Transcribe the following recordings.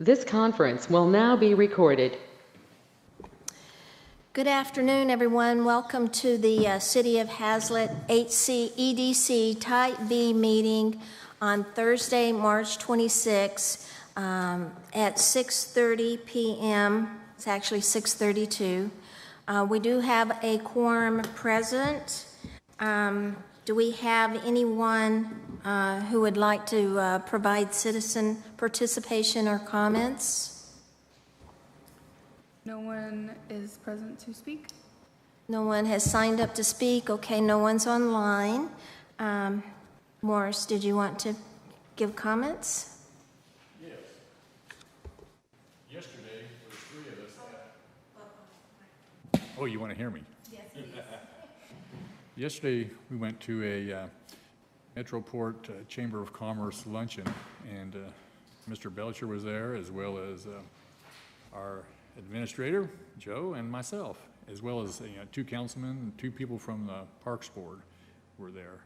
This conference will now be recorded. Good afternoon, everyone. Welcome to the City of Haslet HCEDC Type B meeting on Thursday, March 26 at 6:30 p.m. It's actually 6:32. We do have a quorum present. Do we have anyone who would like to provide citizen participation or comments? No one is present to speak. No one has signed up to speak. Okay, no one's online. Morris, did you want to give comments? Yes. Yesterday, there was three of us. Oh, you want to hear me? Yes, Yesterday, we went to a Metroport Chamber of Commerce luncheon, and Mr. Belcher was there, as well as our administrator, Joe, and myself, as well as two councilmen and two people from the Parks Board were there,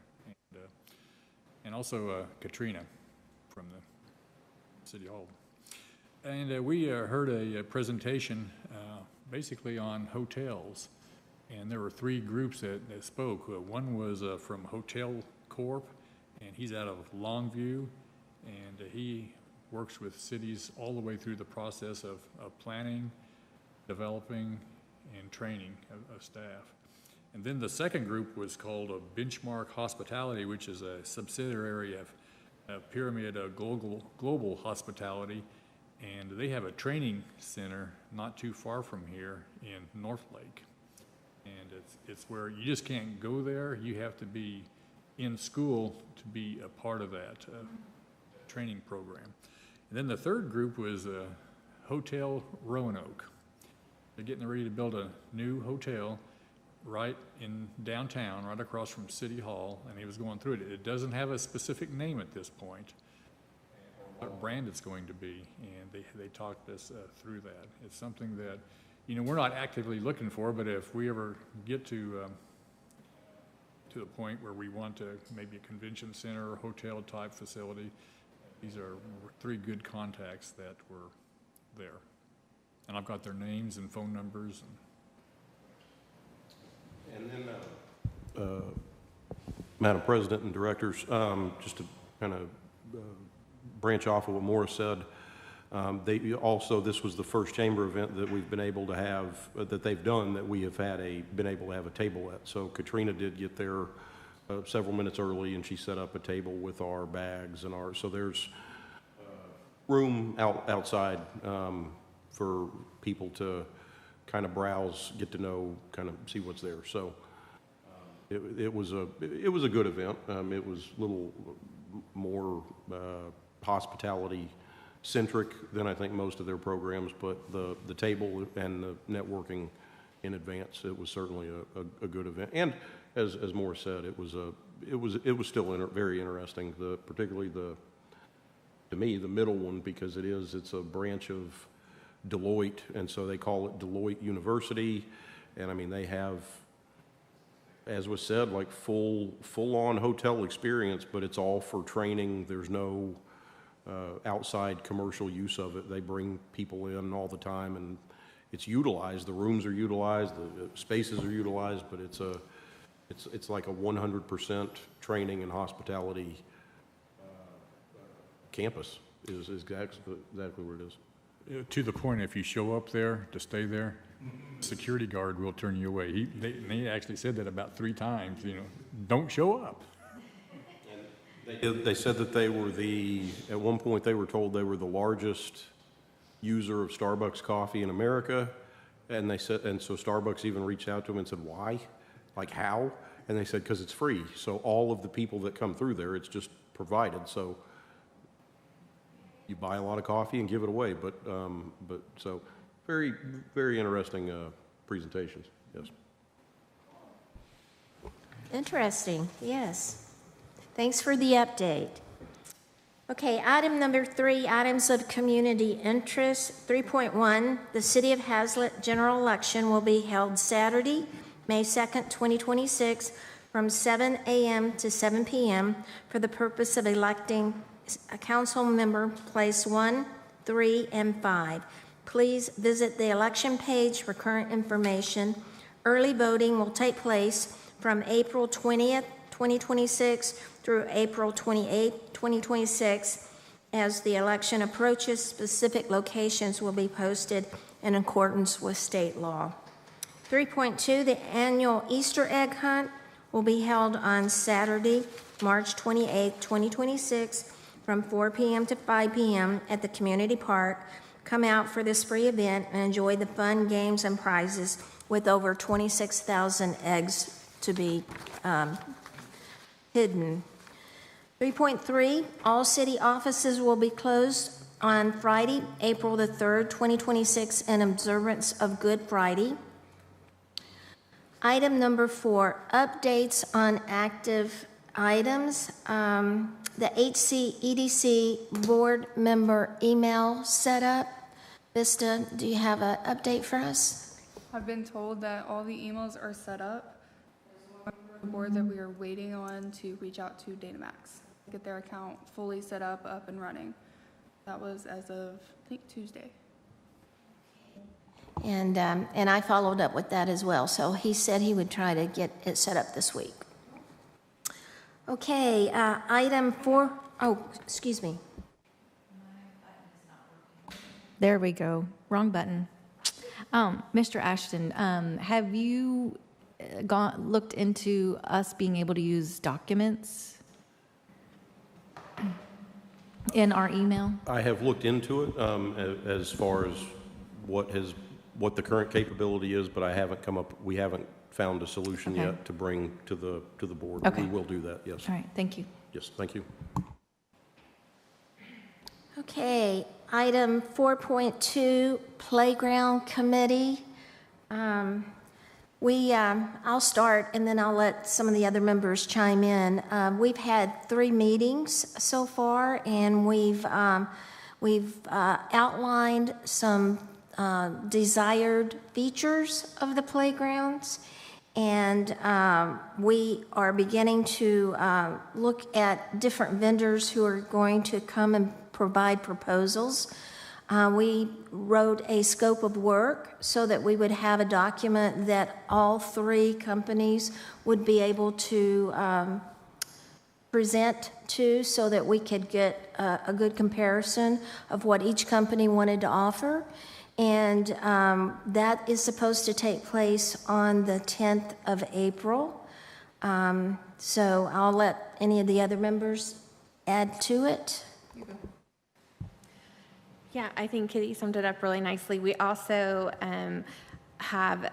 and also Katrina from the City Hall. And we heard a presentation basically on hotels, and there were three groups that spoke. One was from Hotel Corp, and he's out of Longview, and he works with cities all the way through the process of planning, developing, and training of staff. And then the second group was called Benchmark Hospitality, which is a subsidiary of Pyramid Global Hospitality, and they have a training center not too far from here in North Lake. And it's where you just can't go there. You have to be in school to be a part of that training program. And then the third group was Hotel Roanoke. They're getting ready to build a new hotel right in downtown, right across from City Hall, and he was going through it. It doesn't have a specific name at this point, or what brand it's going to be, and they talked us through that. It's something that, we're not actively looking for, but if we ever get to the point where we want to maybe a convention center or hotel type facility, these are three good contacts that were there. And I've got their names and phone numbers. And then, Madam President and directors, just to kind of branch off of what Morris said, this was the first chamber event that we've been able to have, that they've done, that we have been able to have a table at. So Katrina did get there several minutes early, and she set up a table with our bags and so there's room outside for people to kind of browse, get to know, kind of see what's there. So it was a good event. It was a little more hospitality centric than I think most of their programs, but the table and the networking in advance, it was certainly a good event. And as Morris said, it was still very interesting. Particularly to me, the middle one, because it's a branch of Deloitte, and so they call it Deloitte University. And I mean, they have, as was said, like full-on hotel experience, but it's all for training. There's no outside commercial use of it. They bring people in all the time, and it's utilized. The rooms are utilized, the spaces are utilized, but it's like a 100% training and hospitality campus is exactly where it is. To the point, if you show up there to stay there, security guard will turn you away. They actually said that about 3 times, don't show up. They said that they were at one point they were told they were the largest user of Starbucks coffee in America, and so Starbucks even reached out to them and said, why? Like how? And they said, because it's free. So all of the people that come through there, it's just provided. So you buy a lot of coffee and give it away, but so very, very interesting presentations. Yes. Interesting. Yes. Thanks for the update. Okay, item number 3, items of community interest. 3.1, the City of Haslet general election will be held Saturday, May 2nd, 2026, from 7 a.m. to 7 p.m. for the purpose of electing a council member, place 1, 3, and 5. Please visit the election page for current information. Early voting will take place from April 20th, 2026 through April 28th, 2026. As the election approaches, specific locations will be posted in accordance with state law. 3.2, the annual Easter egg hunt will be held on Saturday, March 28th, 2026, from 4 p.m. to 5 p.m. at the community park. Come out for this free event and enjoy the fun games and prizes with over 26,000 eggs to be hidden. 3.3, all city offices will be closed on Friday, April the 3rd, 2026, in observance of Good Friday. Item number 4, updates on active items. The HCEDC board member email setup. Vista, do you have an update for us? I've been told that all the emails are set up. There's one member of the board that we are waiting on to reach out to Dynamax, get their account fully set up and running. That was as of, I think, Tuesday. And I followed up with that as well. So he said he would try to get it set up this week. Okay, item 4, oh, excuse me. There we go. Wrong button. Mr. Ashton, have you looked into us being able to use documents in our email? I have looked into it as far as what the current capability is, but we haven't found a solution Okay. yet to bring to the board. Okay. We will do that, yes. All right, thank you. Yes, thank you. Okay, item 4.2, Playground Committee. I'll start and then I'll let some of the other members chime in. We've had 3 meetings so far, and we've outlined some desired features of the playgrounds, and we are beginning to look at different vendors who are going to come and provide proposals. We wrote a scope of work so that we would have a document that all 3 companies would be able to present to, so that we could get a good comparison of what each company wanted to offer. And that is supposed to take place on the 10th of April. So I'll let any of the other members add to it. Yeah, I think Kitty summed it up really nicely. We also have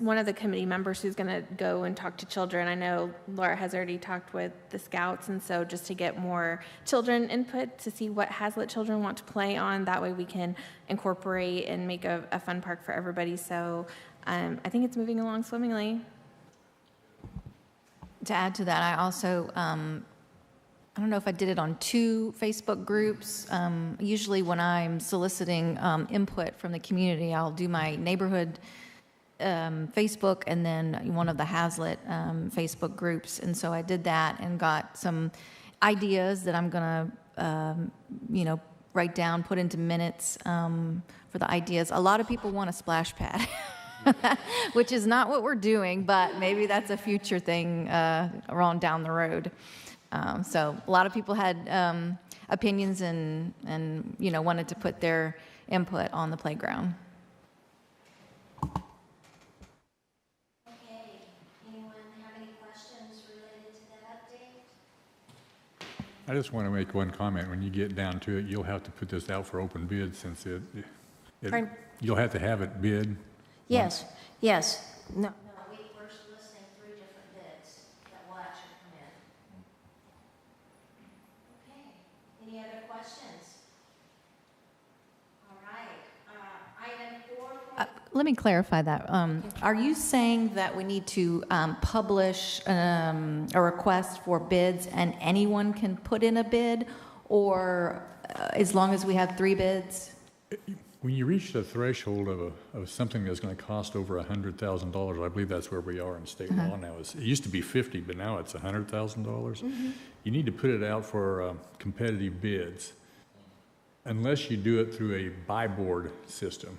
one of the committee members who's going to go and talk to children. I know Laura has already talked with the Scouts, and so just to get more children input to see what Haslet children want to play on, that way we can incorporate and make a fun park for everybody. So I think it's moving along swimmingly. To add to that, I also, I don't know if I did it on 2 Facebook groups. Usually when I'm soliciting input from the community, I'll do my neighborhood Facebook and then one of the Haslet Facebook groups. And so I did that and got some ideas that I'm going to, write down, put into minutes for the ideas. A lot of people want a splash pad, which is not what we're doing, but maybe that's a future thing around down the road. So a lot of people had opinions and wanted to put their input on the playground. Okay, anyone have any questions related to that update? I just want to make one comment. When you get down to it, you'll have to put this out for open bid, since Pardon? you'll have to have it bid. Yes, yes. No, we were soliciting 3 different bids that will actually come in. Okay, any other questions? All right, item 4. Let me clarify that. Are you saying that we need to publish a request for bids and anyone can put in a bid, or as long as we have 3 bids? When you reach the threshold of something that's going to cost over $100,000, I believe that's where we are in state law now. It used to be 50, but now it's $100,000. You need to put it out for competitive bids. unless you do it through a buy board system.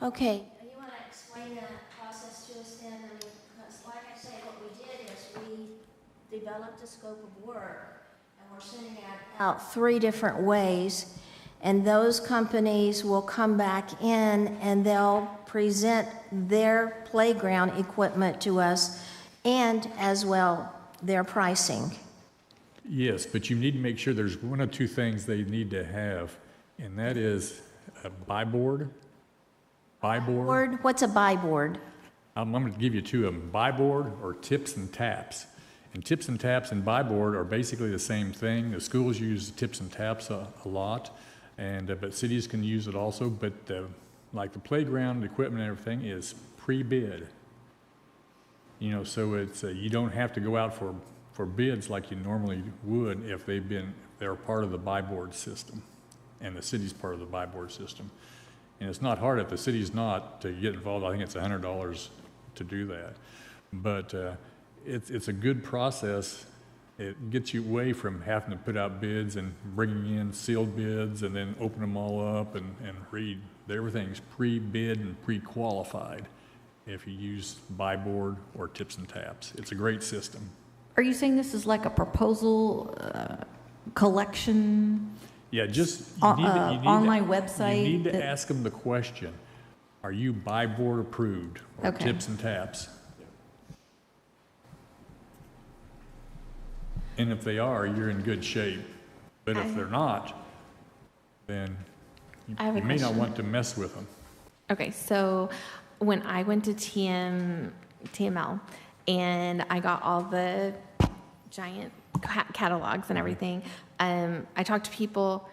Okay, you want to explain that process to us then? I mean, because like I say, what we did is we developed a scope of work, and we're sending it out 3 different ways, and those companies will come back in and they'll present their playground equipment to us, and as well, their pricing. Yes, but you need to make sure there's one of 2 things they need to have, and that is a buy board. Buy board. What's a buy board? I'm going to give you 2 of them, buy board or tips and taps. And tips and taps and buy board are basically the same thing. The schools use tips and taps a lot, and but cities can use it also. But like the playground equipment and everything is pre-bid. You know, so it's you don't have to go out for bids like you normally would if they're part of the buy board system, and the city's part of the buy board system. And it's not hard if the city's not to get involved. I think it's $100 to do that. But it's a good process. It gets you away from having to put out bids and bringing in sealed bids and then open them all up and read. Everything's pre-bid and pre-qualified if you use buy board or tips and taps. It's a great system. Are you saying this is like a proposal collection? Yeah, just online website? You need to ask them the question, are you buy board approved or Okay. tips and taps? And if they are, you're in good shape. But if they're not, then I have a you may not question. want to mess with them. Okay, so when I went to TML and I got all the giant catalogs and everything, I talked to people.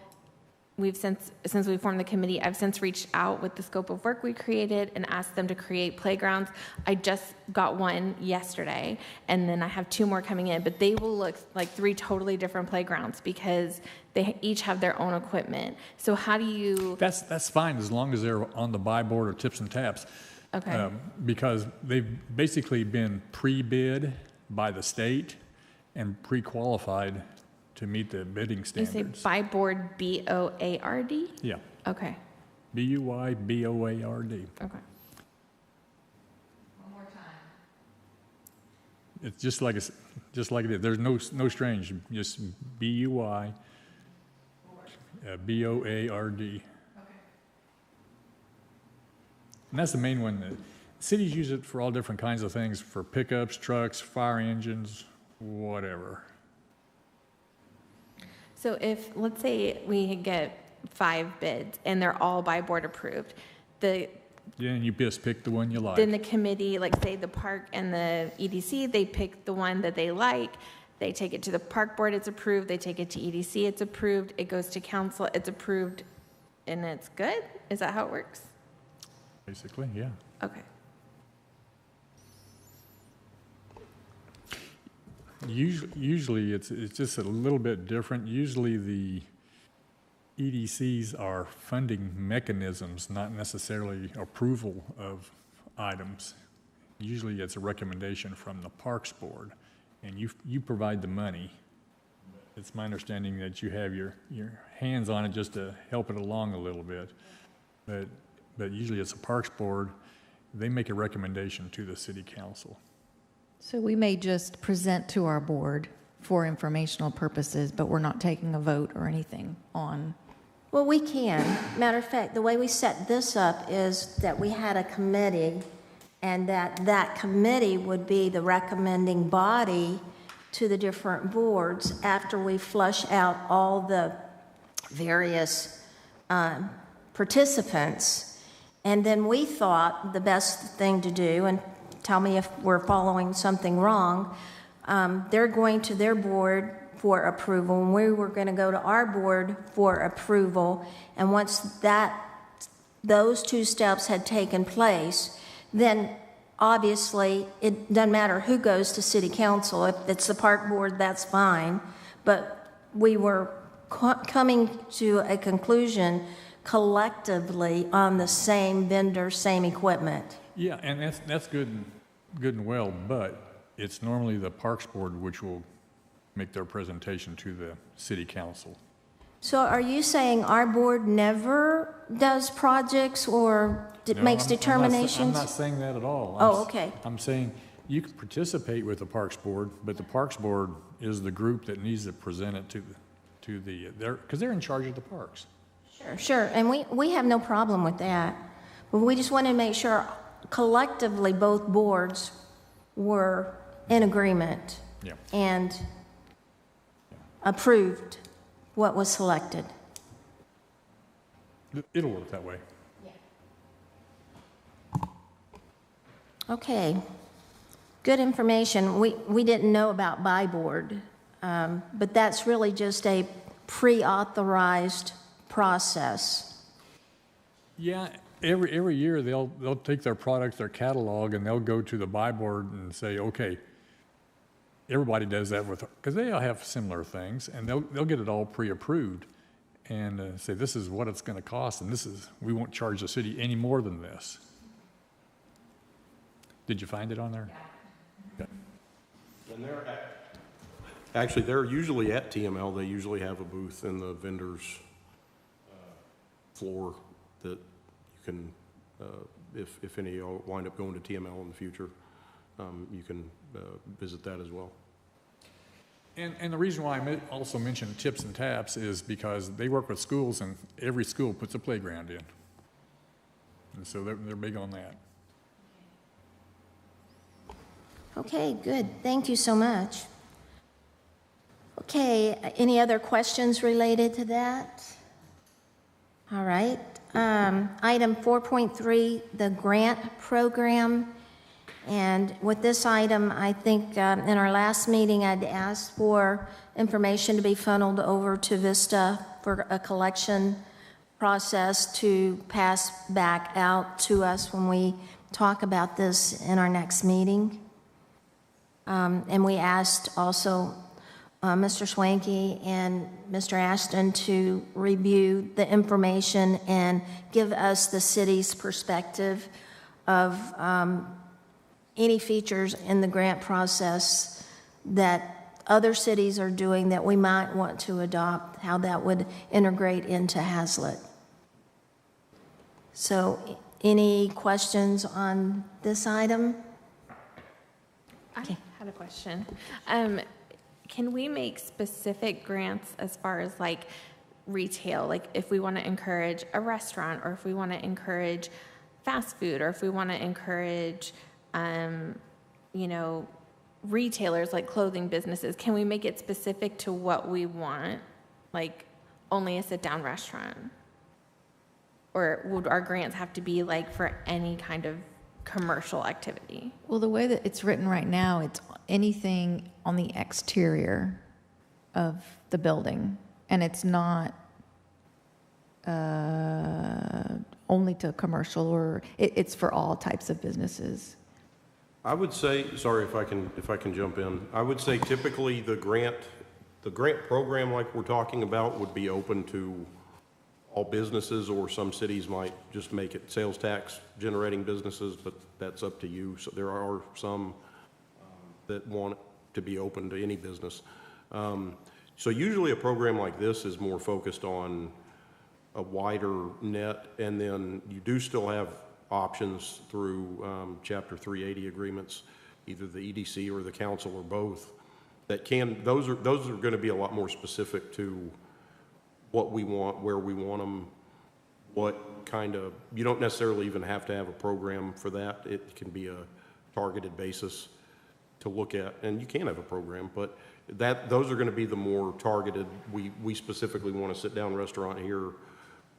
Since we formed the committee, I've since reached out with the scope of work we created and asked them to create playgrounds. I just got one yesterday, and then I have 2 more coming in, but they will look like 3 totally different playgrounds because they each have their own equipment. So how do you? That's fine as long as they're on the buy board or tips and taps. Okay. Because they've basically been pre-bid by the state and pre-qualified to meet the bidding You standards. say buy board, B-O-A-R-D? Yeah, Okay, B-U-Y-B-O-A-R-D. okay. It's just like it is. There's no strange. Just B-U-Y, B-O-A-R-D. And that's the main one. Cities use it for all different kinds of things, for pickups, trucks, fire engines, whatever. So if, let's say we get 5 bids and they're all buy board approved, Yeah, and you just pick the one you like. then the committee, like say the park and the EDC, they pick the one that they like, they take it to the park board, it's approved, they take it to EDC, it's approved, it goes to council, it's approved, and it's good? Is that how it works? Basically, yeah. Okay. Usually it's just a little bit different. Usually the EDCs are funding mechanisms, not necessarily approval of items. Usually it's a recommendation from the Parks Board, and you provide the money. It's my understanding that you have your hands on it just to help it along a little bit. But usually it's a Parks Board. They make a recommendation to the City Council. So we may just present to our board for informational purposes, but we're not taking a vote or anything on. Well, we can. Matter of fact, the way we set this up is that we had a committee, and that committee would be the recommending body to the different boards after we flush out all the various participants. And then we thought the best thing to do, and tell me if we're following something wrong, they're going to their board for approval, and we were going to go to our board for approval. And once those 2 steps had taken place, then obviously it doesn't matter who goes to city council. If it's the park board, that's fine. But we were coming to a conclusion collectively on the same vendor, same equipment. Yeah, and that's good and well, but it's normally the Parks Board which will make their presentation to the City Council. So are you saying our board never does projects or No, makes I'm not determinations? saying that at all. Oh, okay. I'm saying you can participate with the Parks Board, but the Parks Board is the group that needs to present it because they're in charge of the parks. Sure, and we have no problem with that. But we just wanted to make sure collectively both boards were in agreement Yeah. and approved what was selected. It'll work that way. Okay, good information. We didn't know about buy board, but that's really just a pre-authorized process. Yeah, every year they'll take their products, their catalog, and they'll go to the buy board and say, okay, everybody does that because they all have similar things, and they'll get it all pre-approved and say, this is what it's going to cost, and we won't charge the city any more than this. Did you find it on there? Yeah. And they're usually at TML, they usually have a booth in the vendor's floor that you can, if any wind up going to TML in the future, you can visit that as well. And the reason why I also mentioned Tips and Taps is because they work with schools, and every school puts a playground in. And so they're big on that. Okay, good. Thank you so much. Okay, any other questions related to that? All right. Item 4.3, the grant program. And with this item, I think in our last meeting, I'd asked for information to be funneled over to Vista for a collection process to pass back out to us when we talk about this in our next meeting. And we asked also Mr. Swanky and Mr. Ashton to review the information and give us the city's perspective of any features in the grant process that other cities are doing that we might want to adopt, how that would integrate into Haslet. So any questions on this item? I had a question. Can we make specific grants as far as like retail? Like if we want to encourage a restaurant, or if we want to encourage fast food, or if we want to encourage, retailers like clothing businesses, can we make it specific to what we want? Like only a sit-down restaurant? Or would our grants have to be like for any kind of commercial activity? Well, the way that it's written right now, it's anything on the exterior of the building, and it's not only to commercial, or it's for all types of businesses. I would say, sorry if I can jump in. I would say typically the grant program like we're talking about would be open to all businesses, or some cities might just make it sales tax generating businesses, but that's up to you. So there are some that want it to be open to any business. So usually a program like this is more focused on a wider net, and then you do still have options through Chapter 380 agreements, either the EDC or the council or both, that can, those are going to be a lot more specific to what we want, where we want them, what kind of, you don't necessarily even have to have a program for that. It can be a targeted basis to look at, and you can have a program, but those are going to be the more targeted. We specifically want a sit-down restaurant here.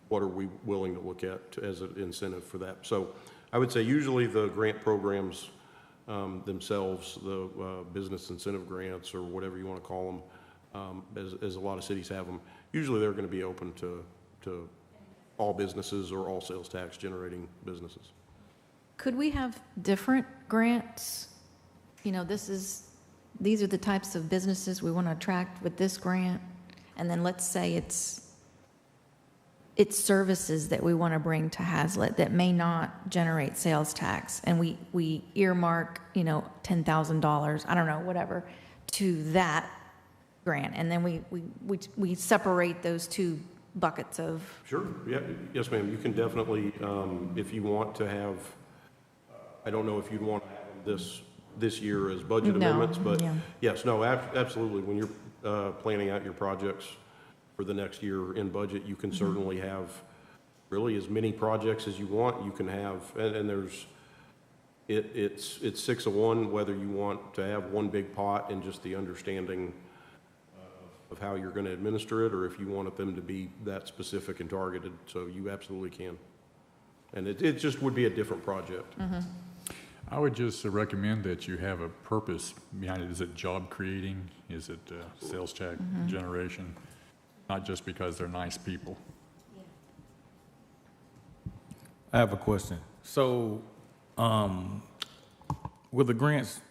What are we willing to look at as an incentive for that? So I would say usually the grant programs themselves, the business incentive grants or whatever you want to call them, as a lot of cities have them, usually they're going to be open to all businesses or all sales tax generating businesses. Could we have different grants? These are the types of businesses we want to attract with this grant, and then let's say it's services that we want to bring to Haslet that may not generate sales tax, and we earmark, $10,000, I don't know, whatever, to that grant, and then we separate those two buckets of, Sure, yeah, yes, ma'am, you can definitely, if you want to have, I don't know if you'd want to have this year as budget No, amendments, but yeah. yes, no, absolutely, when you're planning out your projects for the next year in budget, you can certainly have really as many projects as you want. You can have, and there's, it's 6 of 1, whether you want to have one big pot and just the understanding of how you're going to administer it, or if you wanted them to be that specific and targeted, so you absolutely can. And it just would be a different project. I would just recommend that you have a purpose behind it. Is it job creating? Is it sales tax generation? Not just because they're nice people. I have a question. So, will the grants,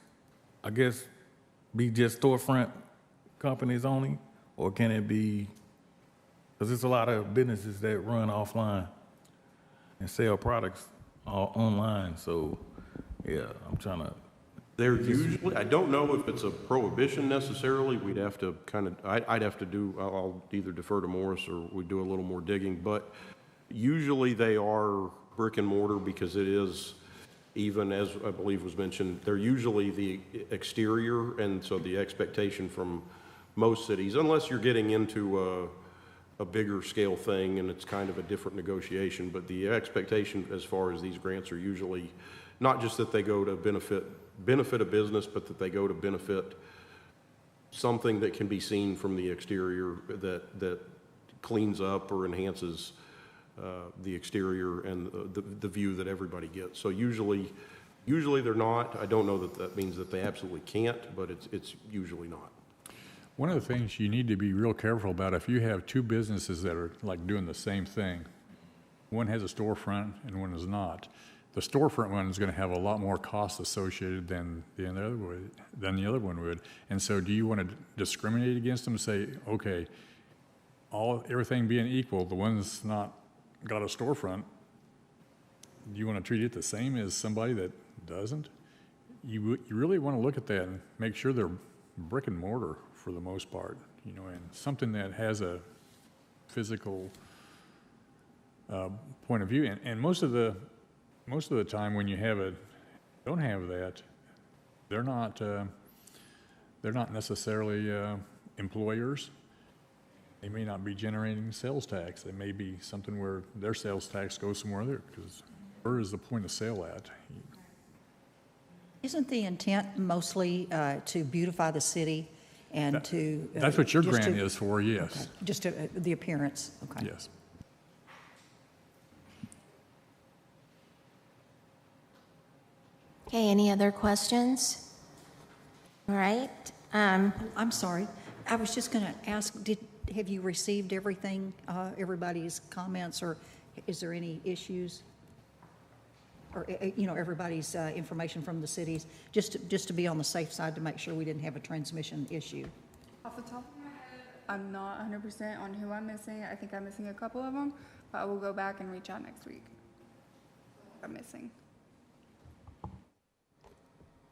I guess, be just storefront companies only? Or can it be, because there's a lot of businesses that run offline and sell products online. So, yeah, I'm trying to. They're usually, I don't know if it's a prohibition necessarily. We'd have to kind of, I'd have to do, I'll either defer to Morris or we do a little more digging, but usually they are brick and mortar because it is, even as I believe was mentioned, they're usually the exterior, and so the expectation from most cities, unless you're getting into a bigger scale thing and it's kind of a different negotiation, but the expectation as far as these grants are usually not just that they go to benefit a business, but that they go to benefit something that can be seen from the exterior that cleans up or enhances the exterior and the view that everybody gets. So usually they're not. I don't know that means that they absolutely can't, but it's usually not. One of the things you need to be real careful about, if you have two businesses that are like doing the same thing, one has a storefront and one is not, the storefront one is going to have a lot more costs associated than the other one would. And so do you want to discriminate against them and say, okay, everything being equal, the one's not got a storefront, do you want to treat it the same as somebody that doesn't? You really want to look at that and make sure they're brick and mortar for the most part, and something that has a physical point of view. And most of the time when you don't have that, they're not necessarily employers. They may not be generating sales tax. They may be something where their sales tax goes somewhere other, because where is the point of sale at? Isn't the intent mostly to beautify the city and to... That's what your grant is for, yes. Okay. Just the appearance, okay. Yes. Okay, any other questions? All right. I'm sorry. I was just going to ask, have you received everything, everybody's comments, or is there any issues? Or, everybody's information from the cities, just to be on the safe side to make sure we didn't have a transmission issue. Off the top of my head, I'm not 100% on who I'm missing. I think I'm missing a couple of them, but I will go back and reach out next week. I'm missing.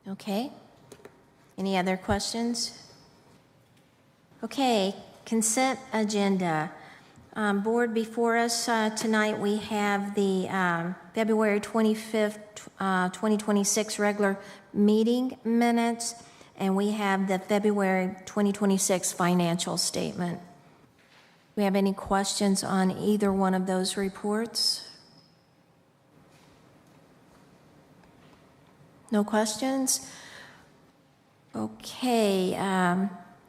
Okay. Any other questions? Okay, consent agenda. Board, before us tonight, we have the February 25th, 2026 regular meeting minutes, and we have the February 2026 financial statement. Do we have any questions on either one of those reports? No questions? Okay,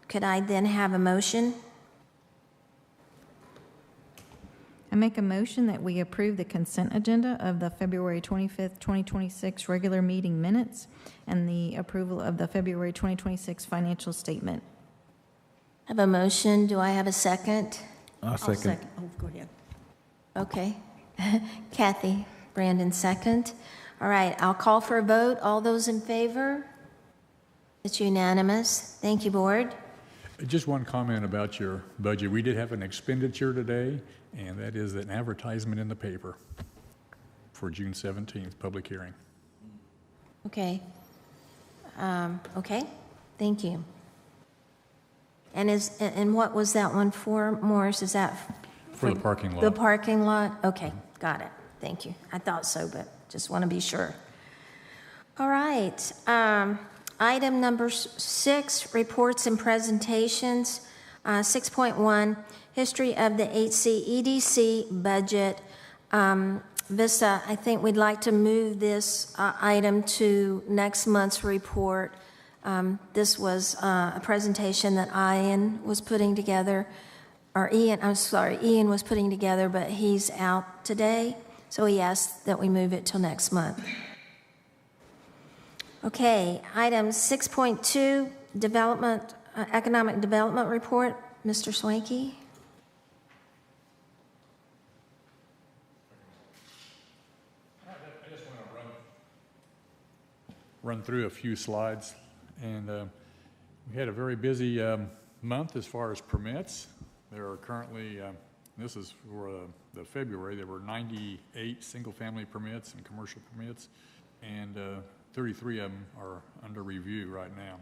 could I then have a motion? I make a motion that we approve the consent agenda of the February 25th, 2026 regular meeting minutes and the approval of the February 2026 financial statement. I have a motion. Do I have a second? I'll second. Oh, go ahead. Okay. Kathy, Brandon, second. All right, I'll call for a vote. All those in favor? It's unanimous. Thank you, Board. Just one comment about your budget. We did have an expenditure today, and that is an advertisement in the paper for June 17th, public hearing. Okay. Okay, thank you. And what was that one for, Morris? Is that? For the parking lot. The parking lot? Okay, got it. Thank you. I thought so, but just want to be sure. All right. Item number 6, reports and presentations. 6.1, history of the HCEDC budget. Vista, I think we'd like to move this item to next month's report. This was a presentation that Ian was putting together, Ian was putting together, but he's out today, so he asked that we move it till next month. Okay, item 6.2, economic development report. Mr. Swanky? Run through a few slides, and we had a very busy month as far as permits. There are currently, this is for the February, there were 98 single-family permits and commercial permits, and 33 of them are under review right now.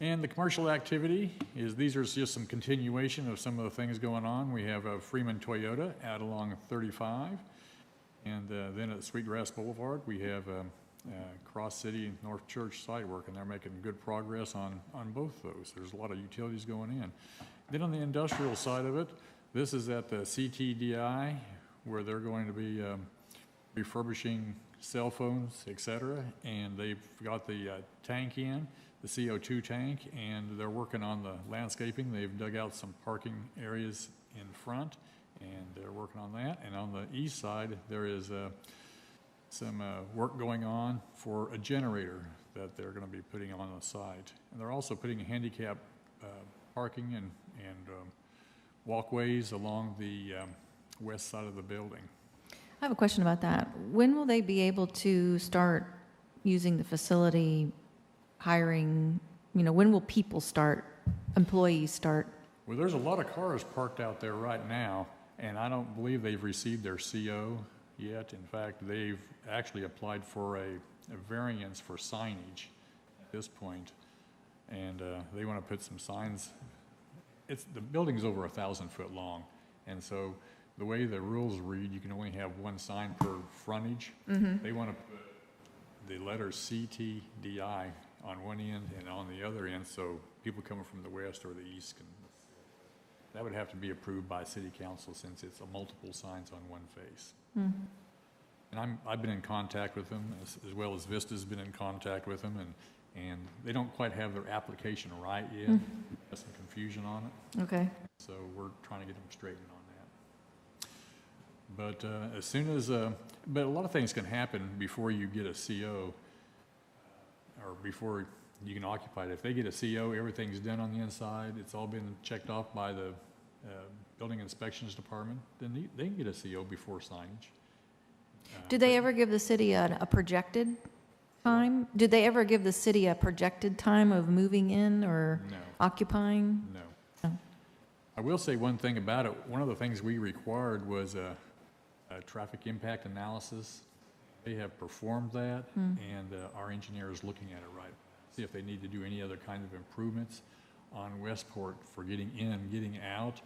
And the commercial activity is, these are just some continuation of some of the things going on. We have Freeman Toyota out along 35, and then at Sweetgrass Boulevard, we have Cross City and North Church site work, and they're making good progress on both those. There's a lot of utilities going in. Then on the industrial side of it, this is at the CTDI, where they're going to be refurbishing cell phones, et cetera, and they've got the tank in, the CO2 tank, and they're working on the landscaping. They've dug out some parking areas in front, and they're working on that. And on the east side, there is some work going on for a generator that they're going to be putting on the site. And they're also putting handicap parking and walkways along the west side of the building. I have a question about that. When will they be able to start using the facility, hiring, when will employees start? Well, there's a lot of cars parked out there right now, and I don't believe they've received their CO yet. In fact, they've actually applied for a variance for signage at this point, and they want to put some signs. The building's over 1,000 foot long, and so the way the rules read, you can only have one sign per frontage. They want to put the letters CTDI on one end and on the other end, so people coming from the west or the east can. That would have to be approved by city council since it's multiple signs on one face. And I've been in contact with them, as well as Vista's been in contact with them, and they don't quite have their application right yet. There's some confusion on it. Okay. So we're trying to get them straightened on that. But as soon as, but a lot of things can happen before you get a CO, or before you can occupy it. If they get a CO, everything's done on the inside, it's all been checked off by the building inspections department, then they can get a CO before signage. Did they ever give the city a projected time? Did they ever give the city a projected time of moving in or No. occupying? No. I will say one thing about it. One of the things we required was a traffic impact analysis. They have performed that, and our engineer is looking at it right now, see if they need to do any other kind of improvements on Westport for getting in and getting out.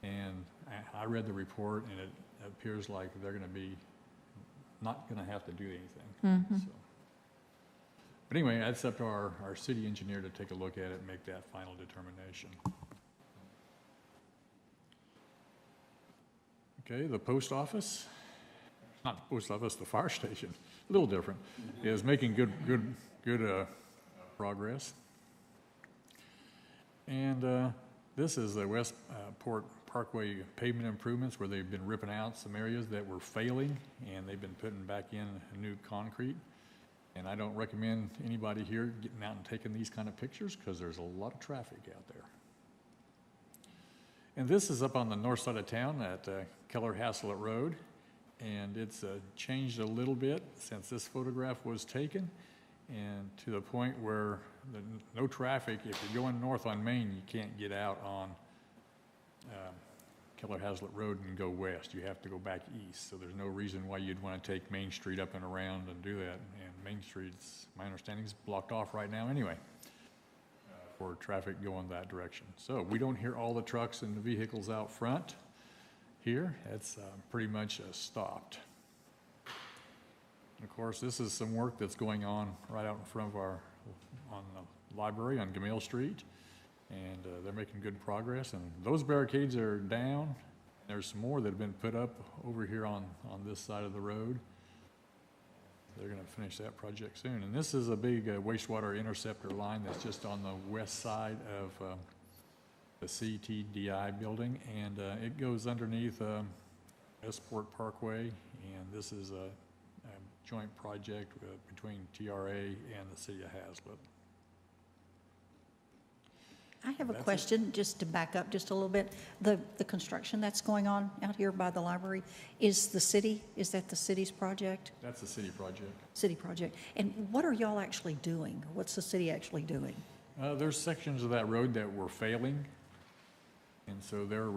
And I read the report, and it appears like they're going to be not going to have to do anything. So. But anyway, that's up to our city engineer to take a look at it and make that final determination. Okay, the post office, not the post office, the fire station, a little different, is making good progress. And this is the Westport Parkway pavement improvements, where they've been ripping out some areas that were failing, and they've been putting back in new concrete. And I don't recommend anybody here getting out and taking these kind of pictures, because there's a lot of traffic out there. And this is up on the north side of town at Keller Haslet Road, and it's changed a little bit since this photograph was taken, and to the point where no traffic. If you're going north on Main, you can't get out on Keller Haslet Road and go west. You have to go back east, so there's no reason why you'd want to take Main Street up and around and do that. And Main Street's, my understanding, is blocked off right now anyway, for traffic going that direction. So we don't hear all the trucks and the vehicles out front here. It's pretty much stopped. And of course, this is some work that's going on right out in front of on the library on Gamale Street, and they're making good progress. And those barricades are down. There's some more that have been put up over here on this side of the road. They're going to finish that project soon. And this is a big wastewater interceptor line that's just on the west side of the CTDI building, and it goes underneath Esport Parkway, and this is a joint project between TRA and the city of Haslet. I have a That's it. question, just to back up just a little bit. The construction that's going on out here by the library, is that the city's project? That's a city project. City project. And what are y'all actually doing? What's the city actually doing? There's sections of that road that were failing, and so they're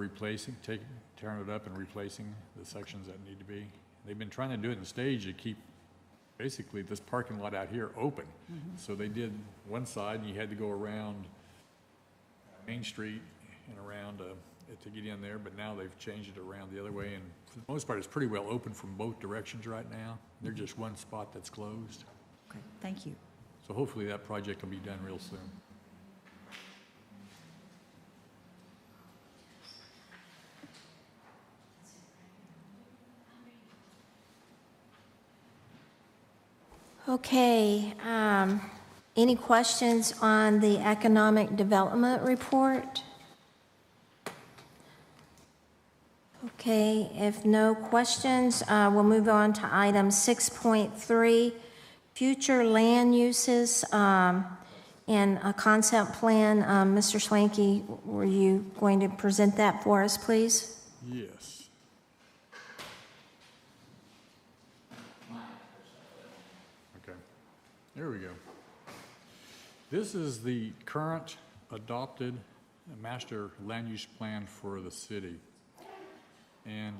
tearing it up and replacing the sections that need to be. They've been trying to do it in stage to keep basically this parking lot out here open. So they did one side, and you had to go around Main Street and around to get in there, but now they've changed it around the other way, and for the most part, it's pretty well open from both directions right now. There's just one spot that's closed. Okay, thank you. So hopefully that project will be done real soon. Okay, any questions on the economic development report? Okay, if no questions, we'll move on to item 6.3, future land uses and a concept plan. Mr. Schwanke, were you going to present that for us, please? Yes. Okay, there we go. This is the current adopted master land use plan for the city. And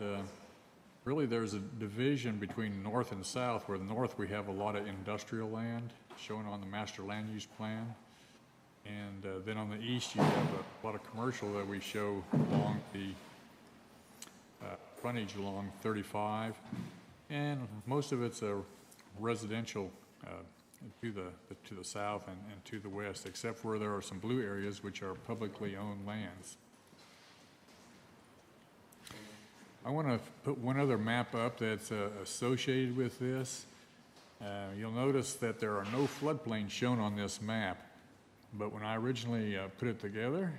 really there's a division between north and south, where the north we have a lot of industrial land shown on the master land use plan. And then on the east you have a lot of commercial that we show along the frontage along 35. And most of it's a residential to the south and to the west, except where there are some blue areas which are publicly owned lands. I want to put one other map up that's associated with this. You'll notice that there are no floodplains shown on this map, but when I originally put it together,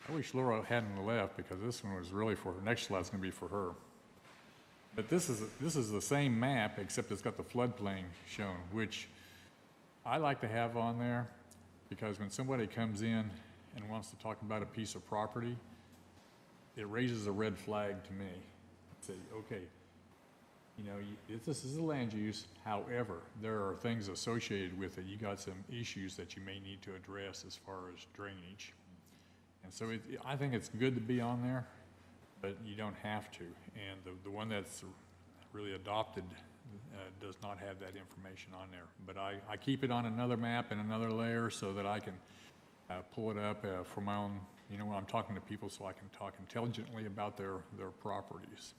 I wish Laura hadn't left, because this one was really for her. Next slide's going to be for her. But this is the same map, except it's got the floodplain shown, which I like to have on there, because when somebody comes in and wants to talk about a piece of property, it raises a red flag to me. Say, okay, you know, this is a land use, however, there are things associated with it. You got some issues that you may need to address as far as drainage. And so I think it's good to be on there, but you don't have to. And the one that's really adopted does not have that information on there. But I keep it on another map and another layer so that I can pull it up for my own, you know, when I'm talking to people, so I can talk intelligently about their properties.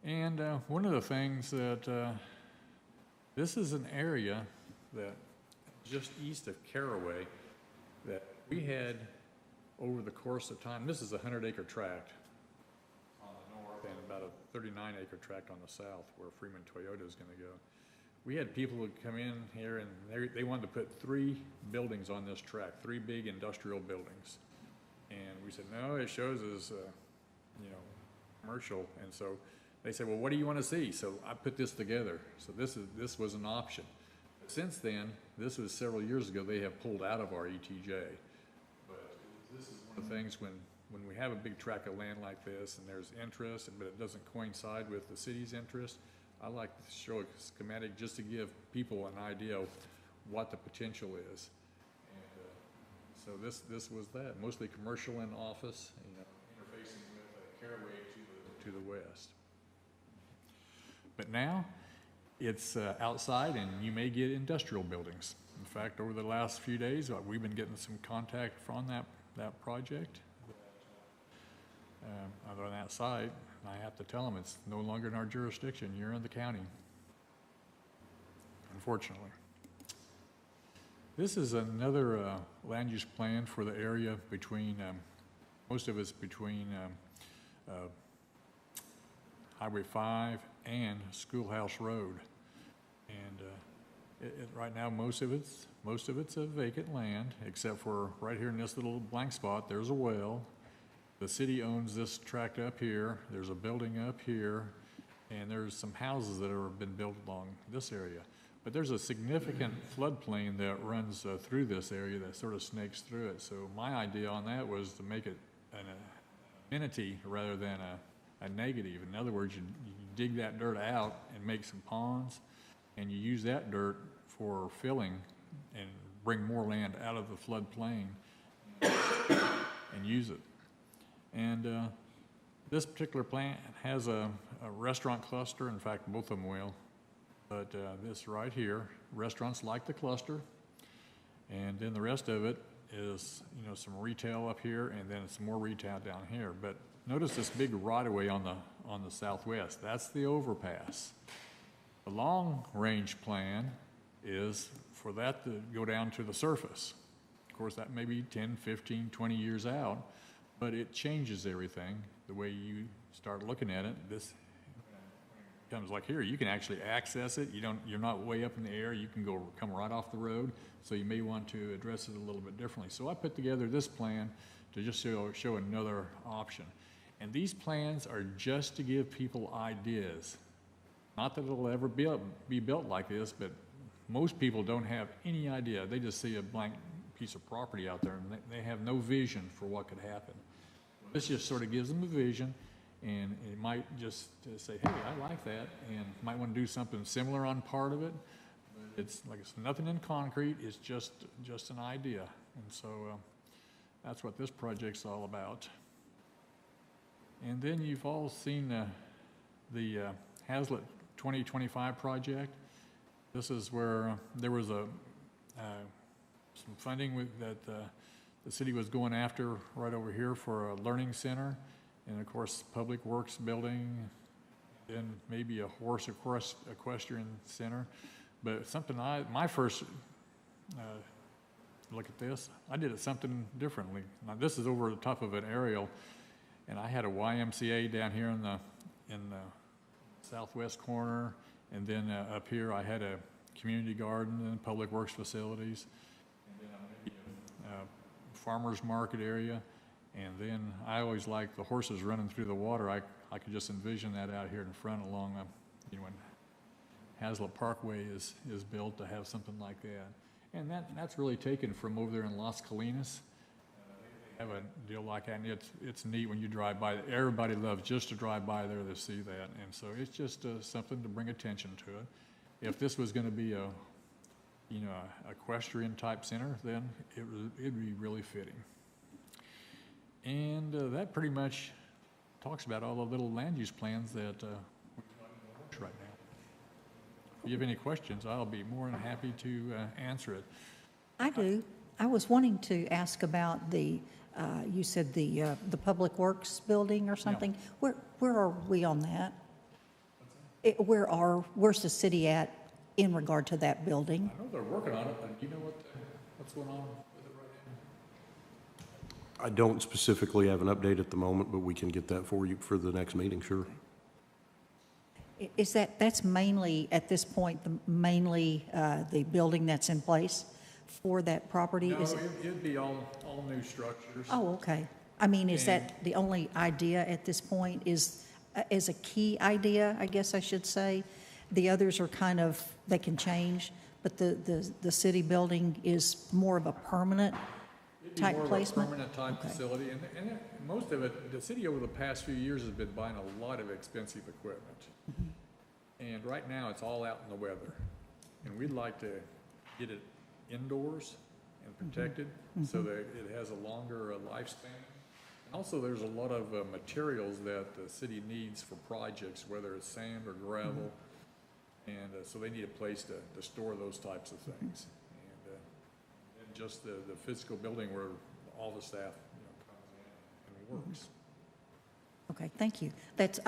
And one of the things that, this is an area that just east of Caraway that we had over the course of time. This is a 100-acre tract on the north and about a 39-acre tract on the south where Freeman Toyota is going to go. We had people who come in here and they wanted to put 3 buildings on this tract, 3 big industrial buildings. And we said, no, it shows as, you know, commercial. And so they said, well, what do you want to see? So I put this together. So this was an option. But since then, this was several years ago, they have pulled out of our ETJ. But this is one of the things when we have a big tract of land like this and there's interest, but it doesn't coincide with the city's interest, I like to show a schematic just to give people an idea of what the potential is. And so this was that, mostly commercial and office, you know, interfacing with Caraway to the west. But now, it's outside, and you may get industrial buildings. In fact, over the last few days, we've been getting some contact from that project. On that site, I have to tell them it's no longer in our jurisdiction. You're in the county, unfortunately. This is another land use plan for the area between, most of it's between Highway 5 and Schoolhouse Road. And right now, most of it's a vacant land, except for right here in this little blank spot, there's a well. The city owns this tract up here. There's a building up here, and there's some houses that have been built along this area. But there's a significant floodplain that runs through this area that sort of snakes through it. So my idea on that was to make it an amenity rather than a negative. In other words, you dig that dirt out and make some ponds, and you use that dirt for filling and bring more land out of the floodplain and use it. And this particular plant has a restaurant cluster. In fact, both of them will. But this right here, restaurants like the cluster, and then the rest of it is, you know, some retail up here, and then some more retail down here. But notice this big right-of-way on the southwest. That's the overpass. The long-range plan is for that to go down to the surface. Of course, that may be 10, 15, 20 years out, but it changes everything the way you start looking at it. This comes like here, you can actually access it. You're not way up in the air. You can come right off the road. So you may want to address it a little bit differently. So I put together this plan to just show another option. And these plans are just to give people ideas. Not that it'll ever be built like this, but most people don't have any idea. They just see a blank piece of property out there, and they have no vision for what could happen. This just sort of gives them a vision, and it might just say, hey, I like that, and might want to do something similar on part of it. But it's nothing in concrete. It's just an idea. And so that's what this project's all about. And then you've all seen the Haslet 2025 project. This is where there was some funding that the city was going after right over here for a learning center, and of course public works building, and maybe a horse equestrian center. But something my first look at this, I did it something differently. Now this is over the top of an aerial, and I had a YMCA down here in the southwest corner, and then up here I had a community garden and public works facilities, and then maybe a farmer's market area, and then I always liked the horses running through the water. I could just envision that out here in front along, when Haslet Parkway is built, to have something like that. And that's really taken from over there in Las Colinas. Have a deal like that, and it's neat when you drive by. Everybody loves just to drive by there to see that, and so it's just something to bring attention to it. If this was going to be a equestrian type center, then it'd be really fitting. And that pretty much talks about all the little land use plans that we've got in the works right now. If you have any questions, I'll be more than happy to answer it. I do. I was wanting to ask about you said the Public Works building or something. Yeah. Where are we on that? Where's the city at in regard to that building? I know they're working on it, but do you know what's going on with it right now? I don't specifically have an update at the moment, but we can get that for you for the next meeting, sure. Is that's mainly, at this point, the building that's in place for that property? No, it'd be all new structures. Oh, okay. I mean, is that the only idea at this point is a key idea, I guess I should say? The others are kind of, they can change, but the city building is more of a permanent type placement? Permanent type facility, and most of it, the city over the past few years has been buying a lot of expensive equipment. Mm-hmm. And right now, it's all out in the weather. And we'd like to get it indoors and protected, mm-hmm. so that it has a longer lifespan. And also, there's a lot of materials that the city needs for projects, whether it's sand or gravel. Mm-hmm. And so they need a place to store those types of things. And just the physical building where all the staff, comes in and works. Okay, thank you. That's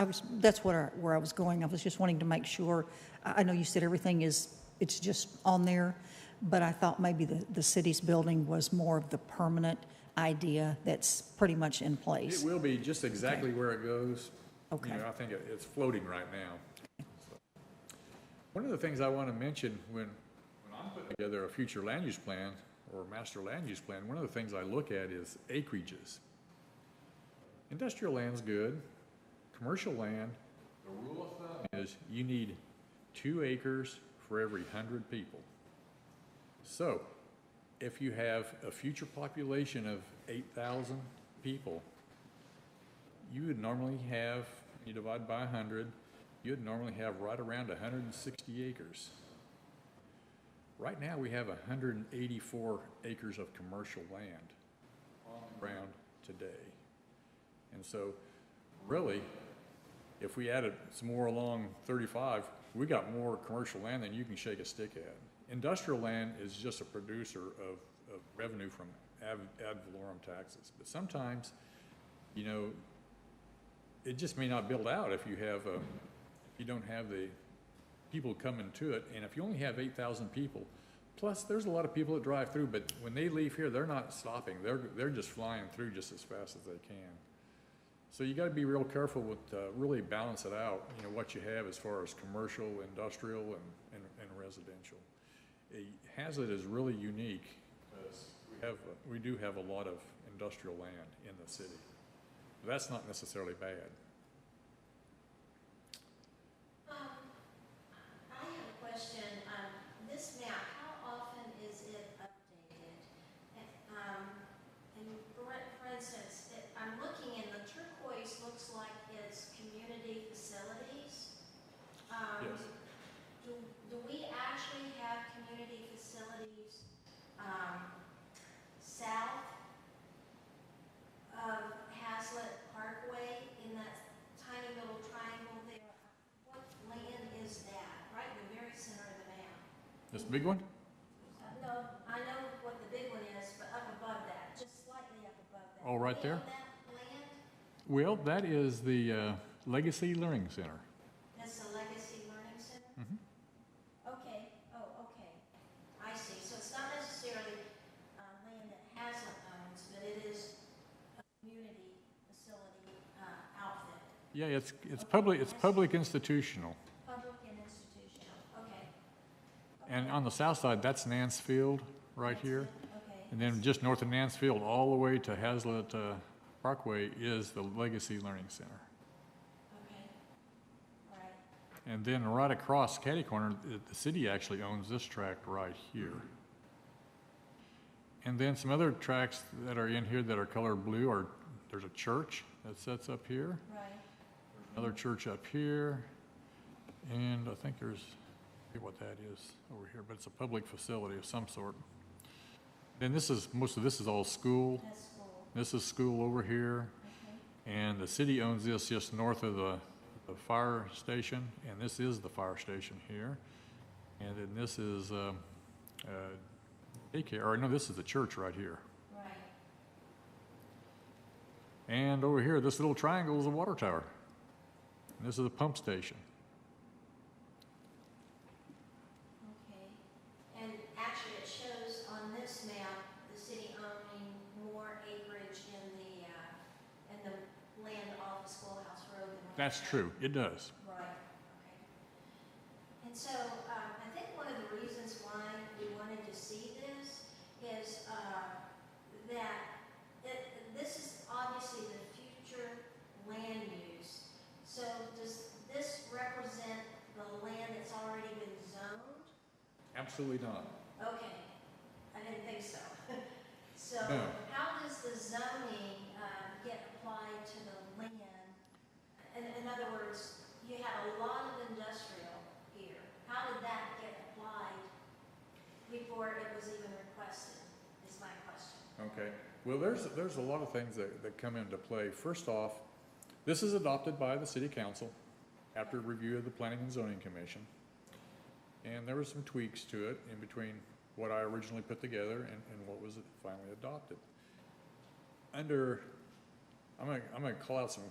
where I was going. I was just wanting to make sure. I know you said everything it's just on there, but I thought maybe the city's building was more of the permanent idea that's pretty much in place. It will be just exactly where it goes. Okay. I think it's floating right now. So, one of the things I want to mention when I'm putting together a future land use plan or master land use plan, one of the things I look at is acreages. Industrial land's good. Commercial land, the rule of thumb is you need 2 acres for every 100 people. So, if you have a future population of 8,000 people, you would normally have, you divide by 100, you would normally have right around 160 acres. Right now, we have 184 acres of commercial land on the ground today. And so, really, if we added some more along 35, we got more commercial land than you can shake a stick at. Industrial land is just a producer of revenue from ad valorem taxes. But sometimes, it just may not build out if you don't have the people coming to it. And if you only have 8,000 people, plus there's a lot of people that drive through, but when they leave here, they're not stopping. They're just flying through just as fast as they can. So you got to be real careful with really balance it out, what you have as far as commercial, industrial, and residential. Haslet is really unique because we do have a lot of industrial land in the city. But that's not necessarily bad. I have a question. This map, how often is it updated? And for instance, I'm looking and the turquoise looks like it's community facilities. Yes. Do we actually have community facilities south of Haslet Parkway in that tiny little triangle there? What land is that? Right in the very center of the map. This big one? No, I know what the big one is, but up above that, just slightly up above that. Oh, right Do we there? own that land? Well, that is the Legacy Learning Center. That's the Legacy Learning Center? Mhm. Okay, okay. I see. So it's not necessarily land that Haslet owns, but it is a community facility outfit. Yeah, it's public institutional. Public and institutional, okay. And on the south side, that's Nansfield right here. Okay, And then just north of Nansfield, all the way to Haslet Parkway is the Legacy Learning Center. okay. All right. And then right across catty corner, the city actually owns this tract right here. And then some other tracts that are in here that are colored blue there's a church that sits up here, Right. another church up here, and I think there's, I forget what that is over here, but it's a public facility of some sort. Then most of this is all school. That's cool. This is school over here. Okay. And the city owns this just north of the fire station, and this is the fire station here. And then this is daycare, or no, this is the church right here. Right. And over here, this little triangle is a water tower. And this is a pump station. Okay. And actually, it shows on this map, the city owning more acreage in the land off of Schoolhouse Road than. That's true, it does. Right, okay. And so, I think one of the reasons why we wanted to see this is, that this is obviously the future land use. So does this represent the land that's already been zoned? Absolutely not. Okay, I didn't think so. So No. how does the zoning get applied to the land? In other words, you had a lot of industrial here. How did that get applied before it was even requested, is my question. Okay, well, there's a lot of things that come into play. First off, this is adopted by the city council after review of the Planning and Zoning Commission. And there were some tweaks to it in between what I originally put together and what was finally adopted. Under, I'm gonna call out some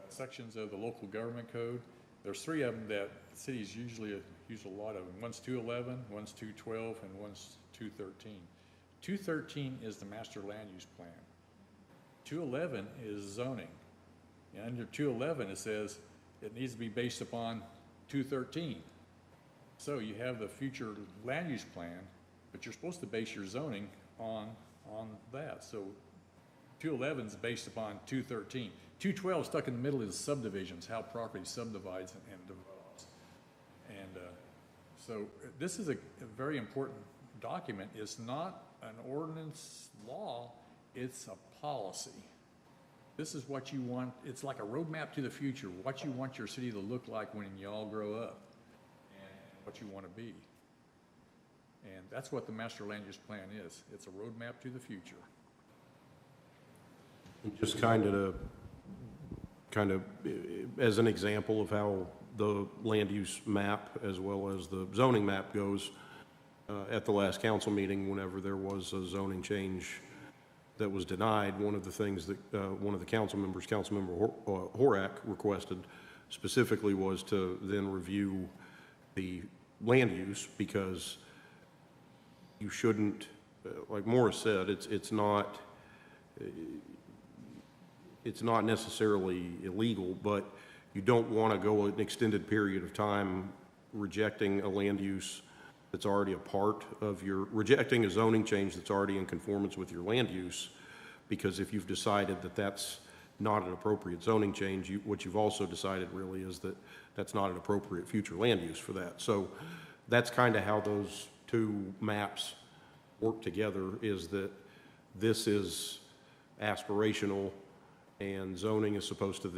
sections of the local government code. There's 3 of them that cities usually use a lot of them. One's 211, one's 212, and one's 213. 213 is the master land use plan. 211 is zoning. And under 211, it says it needs to be based upon 213. So you have the future land use plan, but you're supposed to base your zoning on that. So 211 is based upon 213. 212 stuck in the middle is subdivisions, how property subdivides and develops. And so this is a very important document. It's not an ordinance law, it's a policy. This is what you want. It's like a roadmap to the future, what you want your city to look like when you all grow up and what you want to be. And that's what the master land use plan is. It's a roadmap to the future. Just kind of as an example of how the land use map as well as the zoning map goes, at the last council meeting, whenever there was a zoning change that was denied, one of the things that one of the council members, Councilmember Horak, requested specifically was to then review the land use, because you shouldn't, like Morris said, it's not necessarily illegal, but you don't want to go an extended period of time rejecting a land use that's already a part of rejecting a zoning change that's already in conformance with your land use, because if you've decided that that's not an appropriate zoning change, what you've also decided really is that that's not an appropriate future land use for that. So that's kind of how those 2 maps work together, is that this is aspirational and zoning is supposed to